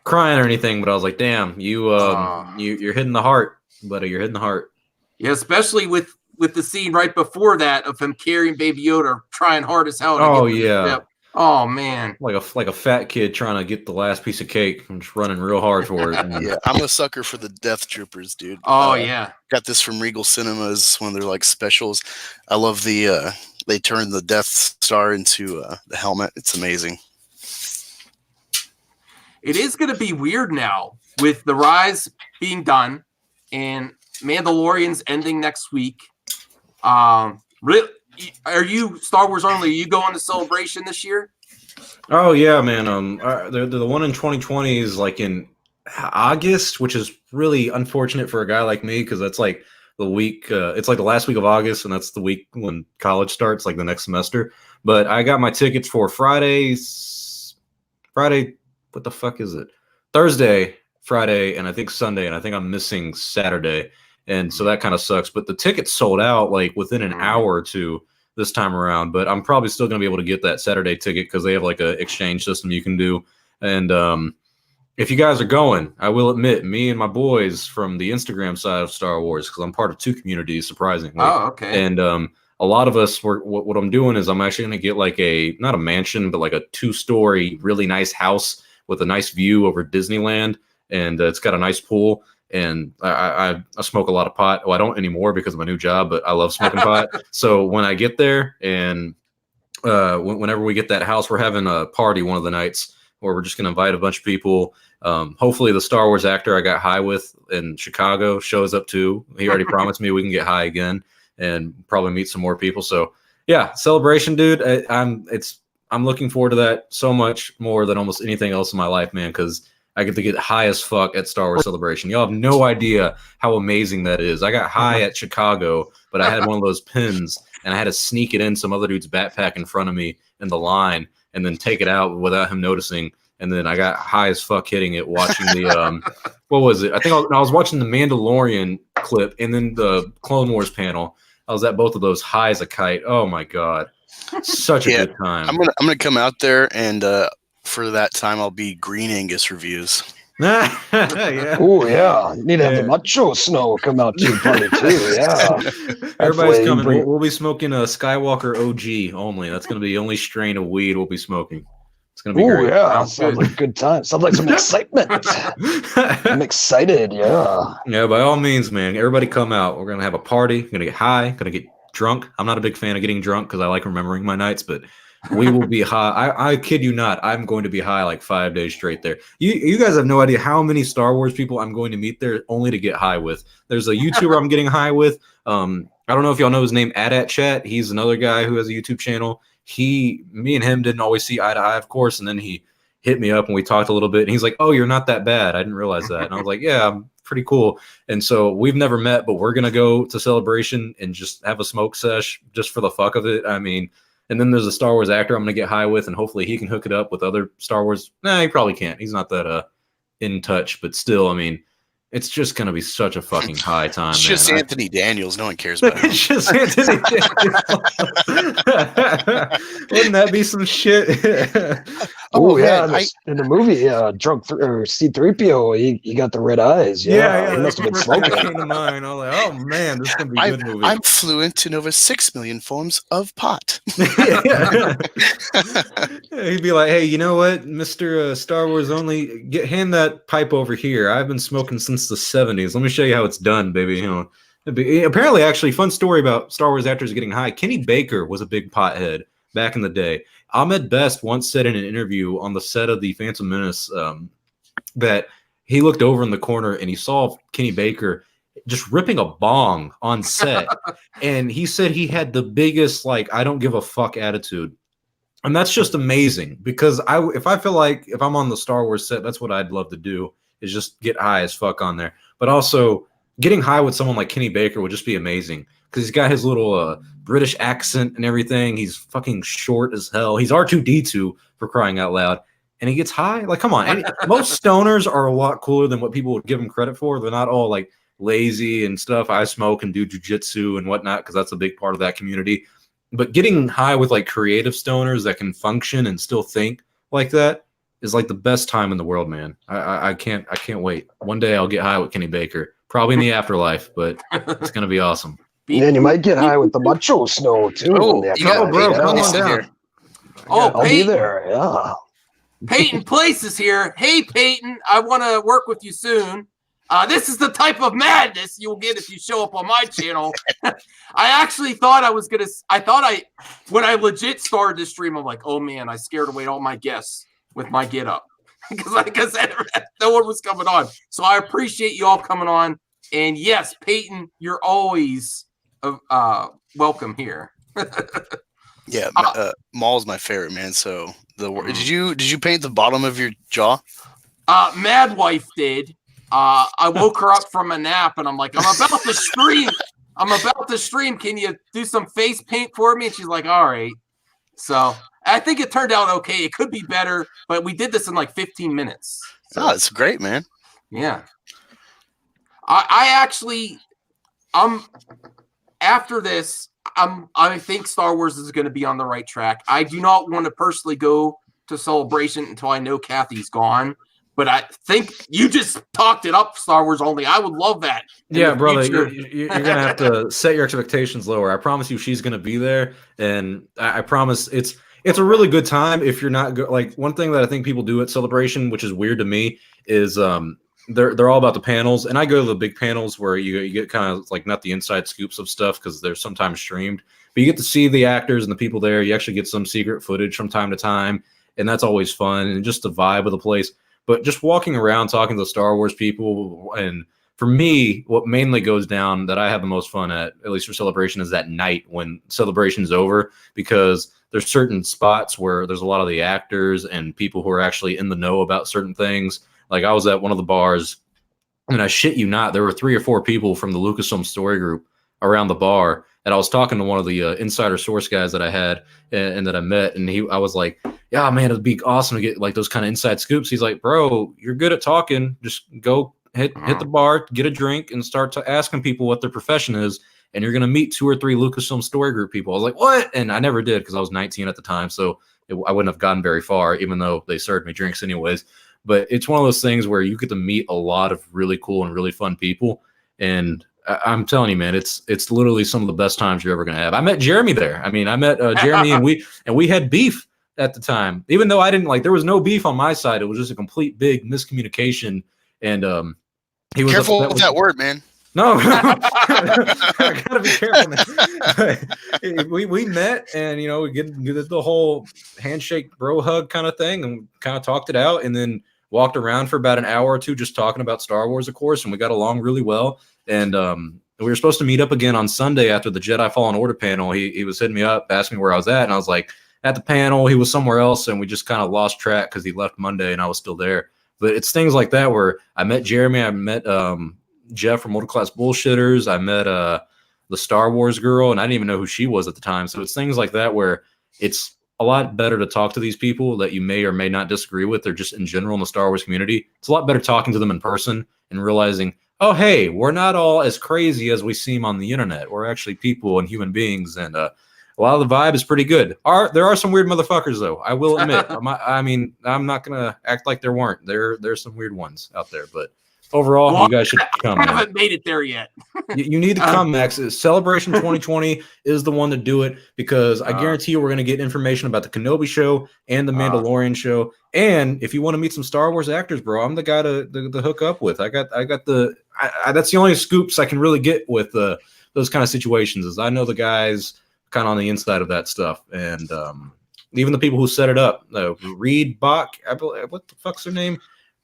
crying or anything, but I was like, damn, you're hitting the heart, buddy. You're hitting the heart. Yeah, especially with the scene right before that of him carrying Baby Yoda, trying hard as hell. Oh to get yeah. the ship. Oh man. Like a fat kid trying to get the last piece of cake and just running real hard for it. And yeah, I'm a sucker for the Death Troopers, dude. Oh yeah. Got this from Regal Cinemas, one of their like specials. I love the they turned the Death Star into the helmet. It's amazing. It is going to be weird now with The Rise being done and Mandalorian's ending next week. Really, are you Star Wars only? Are you going to Celebration this year? Oh yeah, man. The one in 2020 is like in August, which is really unfortunate for a guy like me because that's like the week. It's like the last week of August, and that's the week when college starts, like the next semester. But I got my tickets for Friday. What the fuck is it? Thursday, Friday, and I think Sunday, and I think I'm missing Saturday, and so that kind of sucks. But the tickets sold out like within an hour or two this time around. But I'm probably still going to be able to get that Saturday ticket because they have like a exchange system you can do. And if you guys are going, I will admit, me and my boys from the Instagram side of Star Wars, because I'm part of two communities, surprisingly. Oh, okay. And a lot of us, what I'm doing is I'm actually going to get like not a mansion, but like a 2-story, really nice house with a nice view over Disneyland. And it's got a nice pool. And I smoke a lot of pot. Well, I don't anymore because of my new job, but I love smoking pot. So when I get there and whenever we get that house, we're having a party one of the nights where we're just going to invite a bunch of people. Hopefully the Star Wars actor I got high with in Chicago shows up too. He already promised me we can get high again and probably meet some more people. So yeah, Celebration, dude. I'm looking forward to that so much more than almost anything else in my life, man, because I get to get high as fuck at Star Wars Celebration. Y'all have no idea how amazing that is. I got high at Chicago, but I had one of those pins, and I had to sneak it in some other dude's backpack in front of me in the line and then take it out without him noticing. And then I got high as fuck hitting it, watching the, what was it? I think I was watching the Mandalorian clip and then the Clone Wars panel. I was at both of those high as a kite. Oh, my God. Such a good time. I'm gonna come out there and for that time I'll be Green Angus reviews. Yeah. Oh yeah, you need to have the macho snow come out to your party too. Yeah, Everybody's coming. We'll be smoking a Skywalker OG only. That's going to be the only strain of weed we'll be smoking. It's going to be great. Yeah, sounds like a good time. Sounds like some excitement. I'm excited. Yeah. Yeah, by all means, man. Everybody come out. We're going to have a party. Going to get high. Going to get drunk. I'm not a big fan of getting drunk because I like remembering my nights, but we will be high. I kid you not. I'm going to be high like 5 days straight there. You guys have no idea how many Star Wars people I'm going to meet there only to get high with. There's a YouTuber I'm getting high with. I don't know if y'all know his name, AdAtChat. He's another guy who has a YouTube channel. Me and him didn't always see eye to eye, of course, and then he hit me up and we talked a little bit, and he's like, "Oh, you're not that bad. I didn't realize that." And I was like, "Yeah, I'm pretty cool." And so we've never met, but we're gonna go to Celebration and just have a smoke sesh just for the fuck of it. I mean, and then there's a Star Wars actor I'm gonna get high with, and hopefully he can hook it up with other Star Wars. Nah, he probably can't. He's not that in touch, but still, I mean, it's just gonna be such a fucking high time. It's just Anthony Daniels. No one cares about him. It's just Anthony Daniels. Wouldn't that be some shit? Oh yeah, in the movie, drunk or C-3PO, he got the red eyes. Yeah, he must have been smoking. Came to mind. I was like, oh man, this is gonna be a good movie. I'm fluent in over 6 million forms of pot. He'd be like, hey, you know what, Mr. Star Wars only, hand that pipe over here. I've been smoking since the 70s. Let me show you how it's done, baby. You know, Apparently, actually, fun story about Star Wars actors getting high. Kenny Baker was a big pothead back in the day. Ahmed Best once said in an interview on the set of the Phantom Menace that he looked over in the corner and he saw Kenny Baker just ripping a bong on set. And he said he had the biggest, like, I don't give a fuck attitude. And that's just amazing because if I feel like if I'm on the Star Wars set, that's what I'd love to do is just get high as fuck on there. But also getting high with someone like Kenny Baker would just be amazing because he's got his little British accent and everything. He's fucking short as hell. He's R2-D2 for crying out loud. And he gets high. Like, come on. Most stoners are a lot cooler than what people would give them credit for. They're not all like lazy and stuff. I smoke and do jujitsu and whatnot because that's a big part of that community. But getting high with like creative stoners that can function and still think like that is like the best time in the world, man. I can't wait. One day I'll get high with Kenny Baker. Probably in the afterlife, but it's gonna be awesome. And you might get high with the Macho Snow too. Oh, bro, come on down. Oh, I'll be there. Yeah. Peyton Place is here. Hey, Peyton, I want to work with you soon. This is the type of madness you'll get if you show up on my channel. I actually thought when I legit started this stream, I'm like, oh man, I scared away all my guests with my get up. Because like I said, no one was coming on. So I appreciate you all coming on. And yes, Peyton, you're always welcome here. Yeah, Maul's my favorite, man. So did you paint the bottom of your jaw? Mad Wife did. I woke her up from a nap and I'm like, I'm about to stream. Can you do some face paint for me? And she's like, all right. So I think it turned out okay. It could be better, but we did this in like 15 minutes. So, oh, it's great, man. Yeah. After this, I think Star Wars is going to be on the right track. I do not want to personally go to Celebration until I know Kathy's gone. But I think you just talked it up, Star Wars only. I would love that. Yeah, brother, you're going to have to set your expectations lower. I promise you she's going to be there. And I promise it's a really good time if you're not like one thing that I think people do at Celebration, which is weird to me, is they're all about the panels. And I go to the big panels where you get kind of like not the inside scoops of stuff because they're sometimes streamed. But you get to see the actors and the people there. You actually get some secret footage from time to time. And that's always fun. And just the vibe of the place. But just walking around talking to the Star Wars people, and for me, what mainly goes down that I have the most fun at least for Celebration, is that night when Celebration's over, because there's certain spots where there's a lot of the actors and people who are actually in the know about certain things. Like I was at one of the bars, and I shit you not, there were 3 or 4 people from the Lucasfilm story group around the bar, and I was talking to one of the insider source guys that I had and that I met, and I was like, yeah, man, it'd be awesome to get like those kind of inside scoops. He's like, bro, you're good at talking. Just go hit the bar, get a drink, and start asking people what their profession is. And you're going to meet 2 or 3 Lucasfilm story group people. I was like, what? And I never did because I was 19 at the time. So I wouldn't have gotten very far, even though they served me drinks anyways. But it's one of those things where you get to meet a lot of really cool and really fun people. And I'm telling you, man, it's literally some of the best times you're ever going to have. I met Jeremy there. I mean, I met Jeremy and we had beef at the time, even though I didn't there was no beef on my side. It was just a complete big miscommunication. And he was careful with that word, man. No, I gotta be careful, man. we met and we get the whole handshake bro hug kind of thing and kind of talked it out and then walked around for about an hour or two just talking about Star Wars, of course, and we got along really well. And we were supposed to meet up again on Sunday after the Jedi Fallen Order panel. He was hitting me up, asking me where I was at, and I was like, at the panel. He was somewhere else, and we just kind of lost track because he left Monday, and I was still there. But it's things like that where I met Jeremy, I met Jeff from Multi Class Bullshitters, I met the Star Wars girl, and I didn't even know who she was at the time. So it's things like that where it's a lot better to talk to these people that you may or may not disagree with, or just in general in the Star Wars community. It's a lot better talking to them in person and realizing, oh, hey, we're not all as crazy as we seem on the internet. We're actually people and human beings, and a lot of the vibe is pretty good. There are some weird motherfuckers, though. I will admit. I mean, I'm not gonna act like there weren't. There's some weird ones out there, but overall, Well, you guys should come. I haven't made it there yet. You need to come, Max. Celebration 2020 is the one to do it because I guarantee you we're going to get information about the Kenobi show and the Mandalorian show. And if you want to meet some Star Wars actors, bro, I'm the guy to hook up with. I got that's the only scoops I can really get with those kind of situations. Is I know the guys kind of on the inside of that stuff, and even the people who set it up. Reed Bach, what the fuck's their name?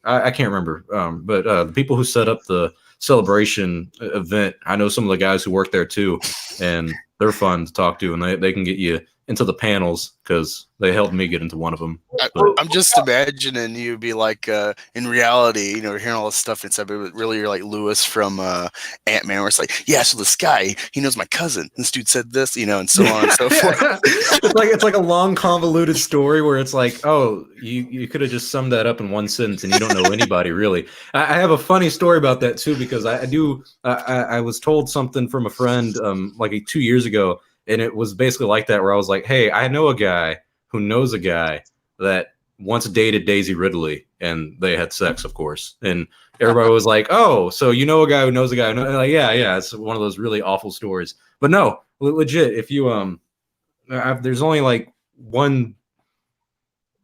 I can't remember. But the people who set up the celebration event, I know some of the guys who work there too, and they're fun to talk to, and they can get you into the panels because they helped me get into one of them. I'm just imagining you be like, in reality, you know, hearing all this stuff and stuff, but really you're like Lewis from Ant-Man, where it's like, yeah, so this guy, he knows my cousin. This dude said this, you know, and so on and so forth. It's like a long, convoluted story where it's like, oh, you could have just summed that up in one sentence and you don't know anybody really. I have a funny story about that too, because I was told something from a friend like 2 years ago, and it was basically like that, where I was like, hey, I know a guy who knows a guy that once dated Daisy Ridley, and they had sex, of course. And everybody was like, oh, so you know a guy who knows a guy. And like, yeah, it's one of those really awful stories. But no, legit, if you there's only like one.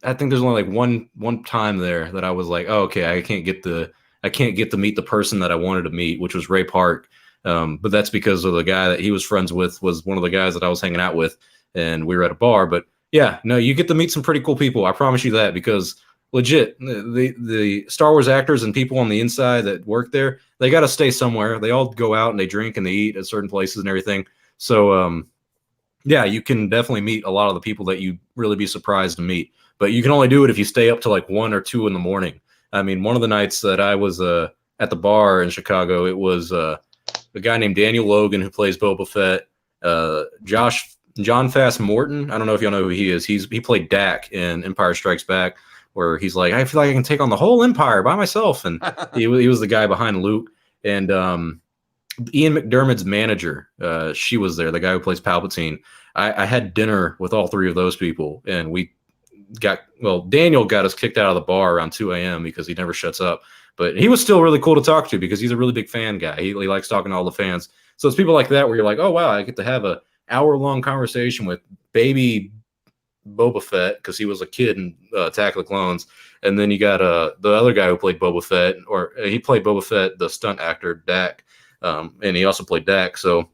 I think there's only like one time there that I was like, oh, okay, I can't get to meet the person that I wanted to meet, which was Ray Park. But that's because of the guy that he was friends with was one of the guys that I was hanging out with, and we were at a bar. But yeah, no, you get to meet some pretty cool people. I promise you that, because legit, the Star Wars actors and people on the inside that work there, they got to stay somewhere. They all go out and they drink and they eat at certain places and everything. So, yeah, you can definitely meet a lot of the people that you'd really be surprised to meet. But you can only do it if you stay up to like 1 or 2 in the morning. I mean, one of the nights that I was at the bar in Chicago, it was a guy named Daniel Logan who plays Boba Fett, Jon Favreau. I don't know if y'all know who he is. He played Dak in Empire Strikes Back, where he's like, I feel like I can take on the whole Empire by myself. And he was the guy behind Luke. And Ian McDermott's manager, she was there, the guy who plays Palpatine. I had dinner with all 3 of those people, and Daniel got us kicked out of the bar around 2 a.m. because he never shuts up. But he was still really cool to talk to because he's a really big fan guy. He likes talking to all the fans. So it's people like that where you're like, oh, wow, I get to have a hour-long conversation with baby Boba Fett because he was a kid in Attack of the Clones. And then you got the other guy who played Boba Fett, or he played Boba Fett, the stunt actor, Dak. And he also played Dak. So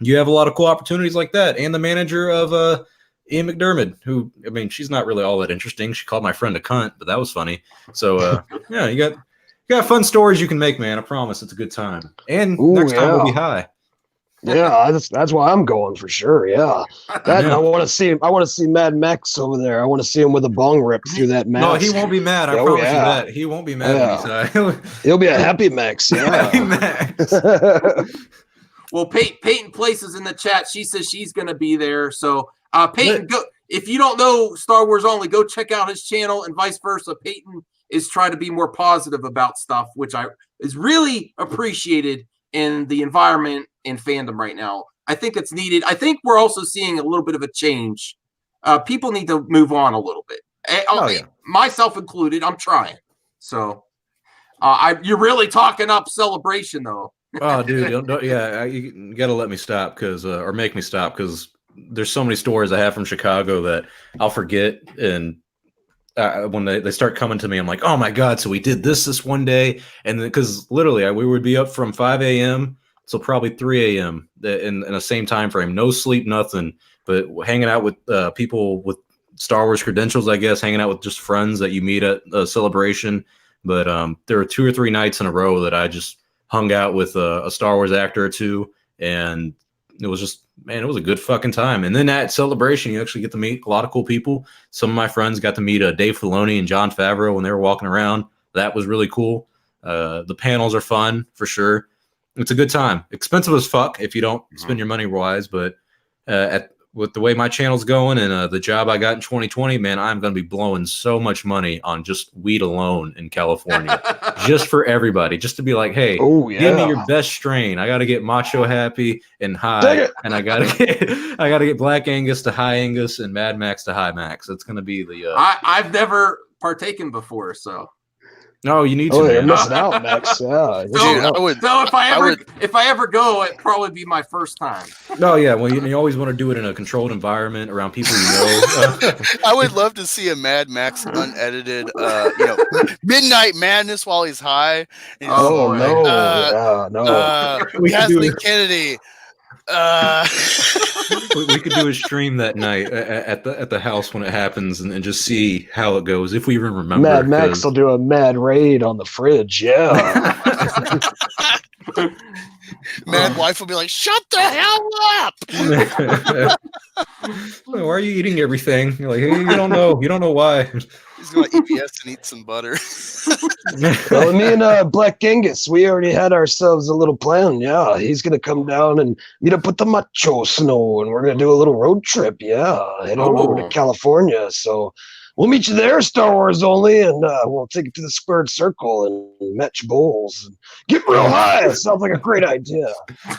you have a lot of cool opportunities like that. And the manager of Ian McDermott, who, I mean, she's not really all that interesting. She called my friend a cunt, but that was funny. So, yeah, you got fun stories you can make, man. I promise it's a good time. And next time we'll be high. Yeah, that's why I'm going for sure. Yeah, I want to see Mad Max over there. I want to see him with a bong rip through that mask. No, he won't be mad. I promise you that. He won't be mad when he's high. He'll be a happy Max. Yeah. Happy Max. Well, Peyton places in the chat. She says she's going to be there. So, Peyton, go. If you don't know Star Wars Only, go check out his channel, and vice versa. Peyton is trying to be more positive about stuff, which is really appreciated in the environment in fandom right now. I think it's needed. I think we're also seeing a little bit of a change. People need to move on a little bit. Myself included. I'm trying. So, you're really talking up Celebration, though. Oh, dude, you got to let me stop or make me stop, because there's so many stories I have from Chicago that I'll forget, and when they start coming to me, I'm like, oh my God, so we did this one day. And because literally we would be up from 5 a.m. till probably 3 a.m. in the same time frame, no sleep, nothing, but hanging out with people with Star Wars credentials, I guess, hanging out with just friends that you meet at a Celebration. But there were 2 or 3 nights in a row that I just hung out with a Star Wars actor or two, and it was just, man, it was a good fucking time. And then at Celebration, you actually get to meet a lot of cool people. Some of my friends got to meet Dave Filoni and Jon Favreau when they were walking around. That was really cool. The panels are fun, for sure. It's a good time. Expensive as fuck if you don't spend your money wise, but with the way my channel's going and the job I got in 2020, man, I'm going to be blowing so much money on just weed alone in California, just for everybody, just to be like, hey, give me your best strain. I got to get Macho Happy and High, and I got to get Black Angus to High Angus and Mad Max to High Max. It's going to be the. I've never partaken before, so. No, you need to. Oh, you're Man. missing out, Max. Yeah. you're missing Dude, out. So if I ever go, it'd probably be my first time. No, yeah. Well, you always want to do it in a controlled environment around people you know. I would love to see a Mad Max unedited, Midnight Madness while he's high. And he's Oh, boy. no. Uh, no. We could do Kathleen it. Kennedy. We could do a stream that night at the house when it happens, and just see how it goes if we even remember. Mad Max 'cause- will do a mad raid on the fridge. Yeah. Mad wife will be like, "Shut the hell up!" Why are you eating everything? You're like, hey, you don't know why. He's going to EPS and eat some butter. Well, me and Black Genghis, we already had ourselves a little plan. Yeah, he's gonna come down and meet up with the Macho Snow, and we're gonna do a little road trip. Yeah, head on over to California. So we'll meet you there, Star Wars only, and we'll take it to the squared circle and match bowls and get real high. Sounds like a great idea.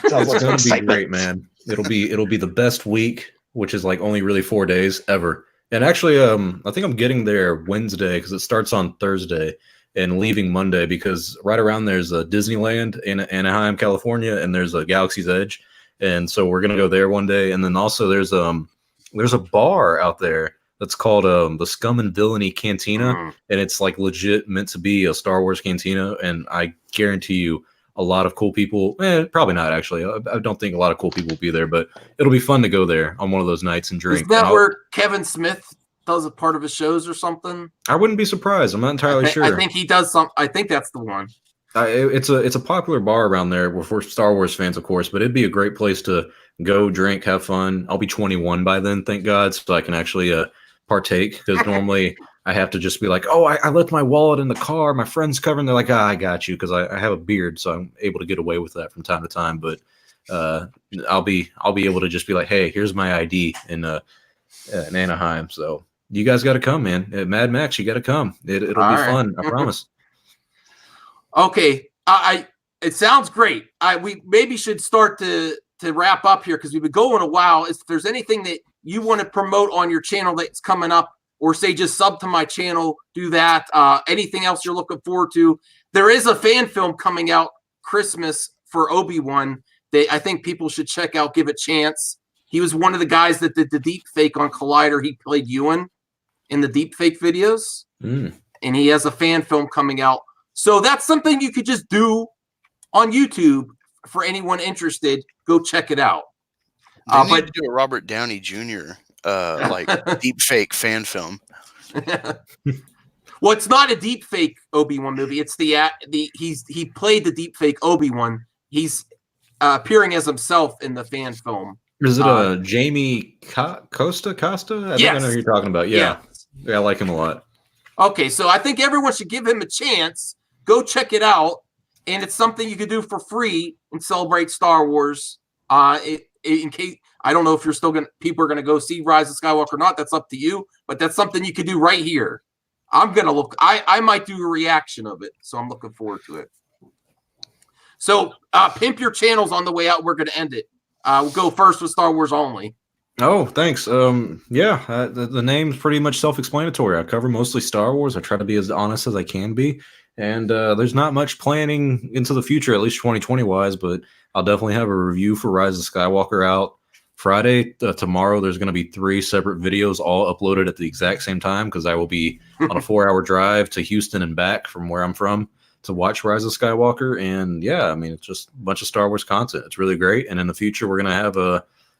Sounds like It's some gonna be excitement. great, man. It'll be the best week, which is like only really 4 days ever. And actually, I think I'm getting there Wednesday because it starts on Thursday and leaving Monday because right around there's a Disneyland in Anaheim, California, and there's a Galaxy's Edge, and so we're gonna go there one day. And then also there's a bar out there that's called the Scum and Villainy Cantina, and it's like legit meant to be a Star Wars cantina. And I guarantee you, a lot of cool people. Probably not actually. I don't think a lot of cool people will be there, but it'll be fun to go there on one of those nights and drink. Is that where Kevin Smith does a part of his shows or something? I wouldn't be surprised. I'm not entirely sure. I think he does some. I think that's the one. It's a popular bar around there for Star Wars fans, of course, but it'd be a great place to go, drink, have fun. I'll be 21 by then, thank God, so I can actually partake, because normally I have to just be like, oh, I left my wallet in the car. My friend's covering. They're like, I got you, because I have a beard, so I'm able to get away with that from time to time. But I'll be able to just be like, hey, here's my ID in Anaheim. So you guys got to come, man. At Mad Max, you got to come. It'll be fun. I promise. Okay, it sounds great. We maybe should start to wrap up here because we've been going a while. If there's anything that you want to promote on your channel that's coming up, or say just sub to my channel, do that. Anything else you're looking forward to? There is a fan film coming out Christmas for Obi-Wan that I think people should check out, give a chance. He was one of the guys that did the deep fake on Collider. He played Ewan in the deep fake videos, and he has a fan film coming out. So that's something you could just do on YouTube for anyone interested. Go check it out. They need to do a Robert Downey Jr. Deep fake fan film. Well, it's not a deep fake Obi-Wan movie. It's he played the deep fake Obi-Wan. He's appearing as himself in the fan film. Is it Jamie Costa? I think I know who you're talking about. Yeah, I like him a lot. Okay, so I think everyone should give him a chance. Go check it out, and it's something you could do for free and celebrate Star Wars. In case I don't know if people are gonna go see Rise of Skywalker or not. That's up to you, but that's something you could do right here. I'm gonna look. I might do a reaction of it, so I'm looking forward to it. So pimp your channels on the way out. We're gonna end it. We'll go first with Star Wars only. Oh, thanks. The name's pretty much self-explanatory. I cover mostly Star Wars. I try to be as honest as I can be. And there's not much planning into the future, at least 2020-wise, but I'll definitely have a review for Rise of Skywalker out Friday. Tomorrow, there's going to be 3 separate videos all uploaded at the exact same time because I will be on a 4-hour drive to Houston and back from where I'm from to watch Rise of Skywalker. And yeah, I mean, it's just a bunch of Star Wars content. It's really great. And in the future, we're going to have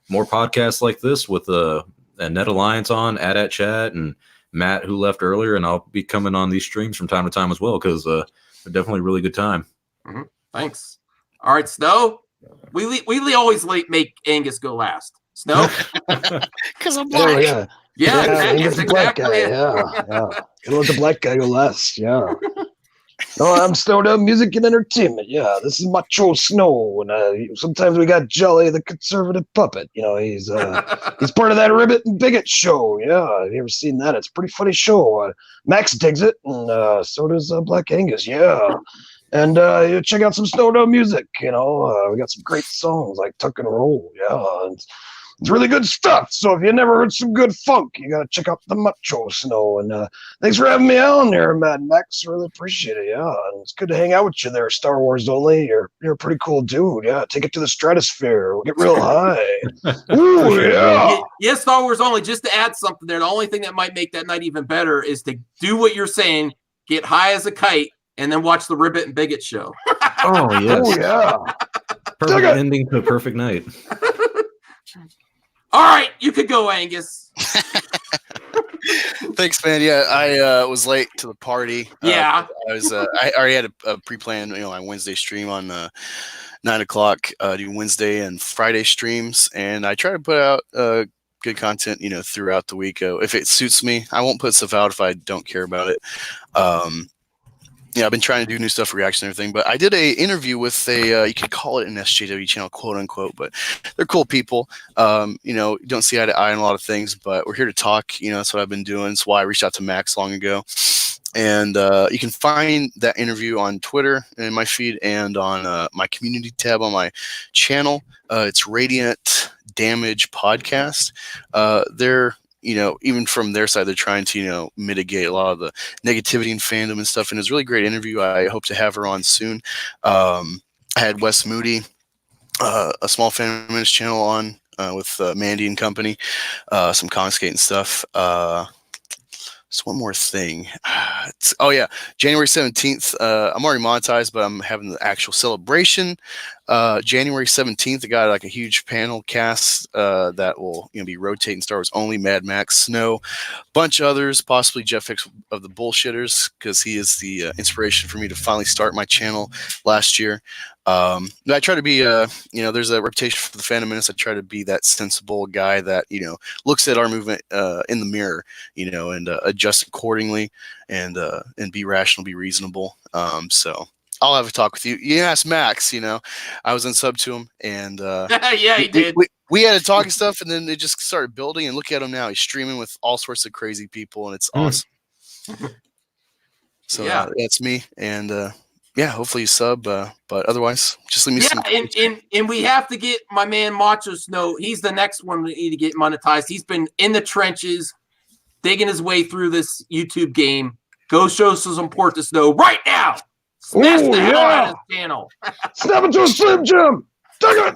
more podcasts like this with a Net Alliance on, AT Chat, and Matt, who left earlier. And I'll be coming on these streams from time to time as well because they're definitely a really good time. Mm-hmm. Thanks. All right, Snow. We always make Angus go last. Snow? Because I'm black. Oh, yeah. Yeah, Angus the black guy. Yeah. Gonna let the black guy go last. Yeah. No, I'm Snowed Up Music and Entertainment. Yeah, this is Macho Snow, and sometimes we got Jolly, the conservative puppet. You know, he's part of that Ribbit and Bigot show. Yeah, have you ever seen that? It's a pretty funny show. Max digs it, and so does Black Angus. Yeah, and check out some Snowed Up Music. You know, we got some great songs like Tuck and Roll. Yeah, and It's really good stuff. So if you never heard some good funk, you gotta check out the Macho Snow. And thanks for having me on there, Mad Max. Really appreciate it. Yeah, and it's good to hang out with you there, Star Wars only. You're a pretty cool dude. Yeah, take it to the stratosphere. We'll get real high. Ooh, yeah. Yes, Star Wars only. Just to add something there, the only thing that might make that night even better is to do what you're saying, get high as a kite, and then watch the Ribbit and Bigot show. Oh yes. Oh yeah. Perfect ending to a perfect night. All right, you could go, Angus. Thanks, man. Yeah, I was late to the party. Yeah. I already had a pre-planned, my Wednesday stream on 9 o'clock. Do Wednesday and Friday streams, and I try to put out good content, throughout the week. If it suits me, I won't put stuff out if I don't care about it. I've been trying to do new stuff, reaction and everything, but I did a interview with you could call it an SJW channel, quote unquote, but they're cool people. You don't see eye to eye on a lot of things, but we're here to talk. That's what I've been doing. That's why I reached out to Max long ago. And you can find that interview on Twitter in my feed and on my community tab on my channel. It's Radiant Damage Podcast. They're even from their side, they're trying to, mitigate a lot of the negativity in fandom and stuff. And it's a really great interview. I hope to have her on soon. I had Wes Moody, a small Menace channel on with Mandy and company, some Comicsgate and stuff. Just one more thing. January 17th. I'm already monetized, but I'm having the actual celebration. January 17th, I got like a huge panel cast that will be rotating Star Wars only, Mad Max, Snow, bunch of others, possibly Jeff Hicks of the Bullshitters, because he is the inspiration for me to finally start my channel last year. I try to be, there's a reputation for the Fandom Menace. I try to be that sensible guy that, looks at our movement in the mirror, and adjust accordingly and be rational, be reasonable. So I'll have a talk with you. You asked Max, I was unsub to him, and yeah, he did. We had to talk and stuff, and then it just started building. And look at him now; he's streaming with all sorts of crazy people, and it's awesome. So that's me, and hopefully you sub, but otherwise, just leave me some. And we have to get my man Macho Snow. He's the next one we need to get monetized. He's been in the trenches, digging his way through this YouTube game. Go show some support to Snow right now. Smash the hell out of his channel. Snap into a Slim Jim. Take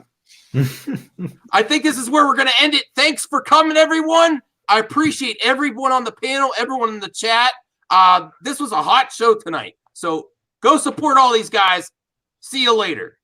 it. I think this is where we're going to end it. Thanks for coming, everyone. I appreciate everyone on the panel, everyone in the chat. This was a hot show tonight. So go support all these guys. See you later.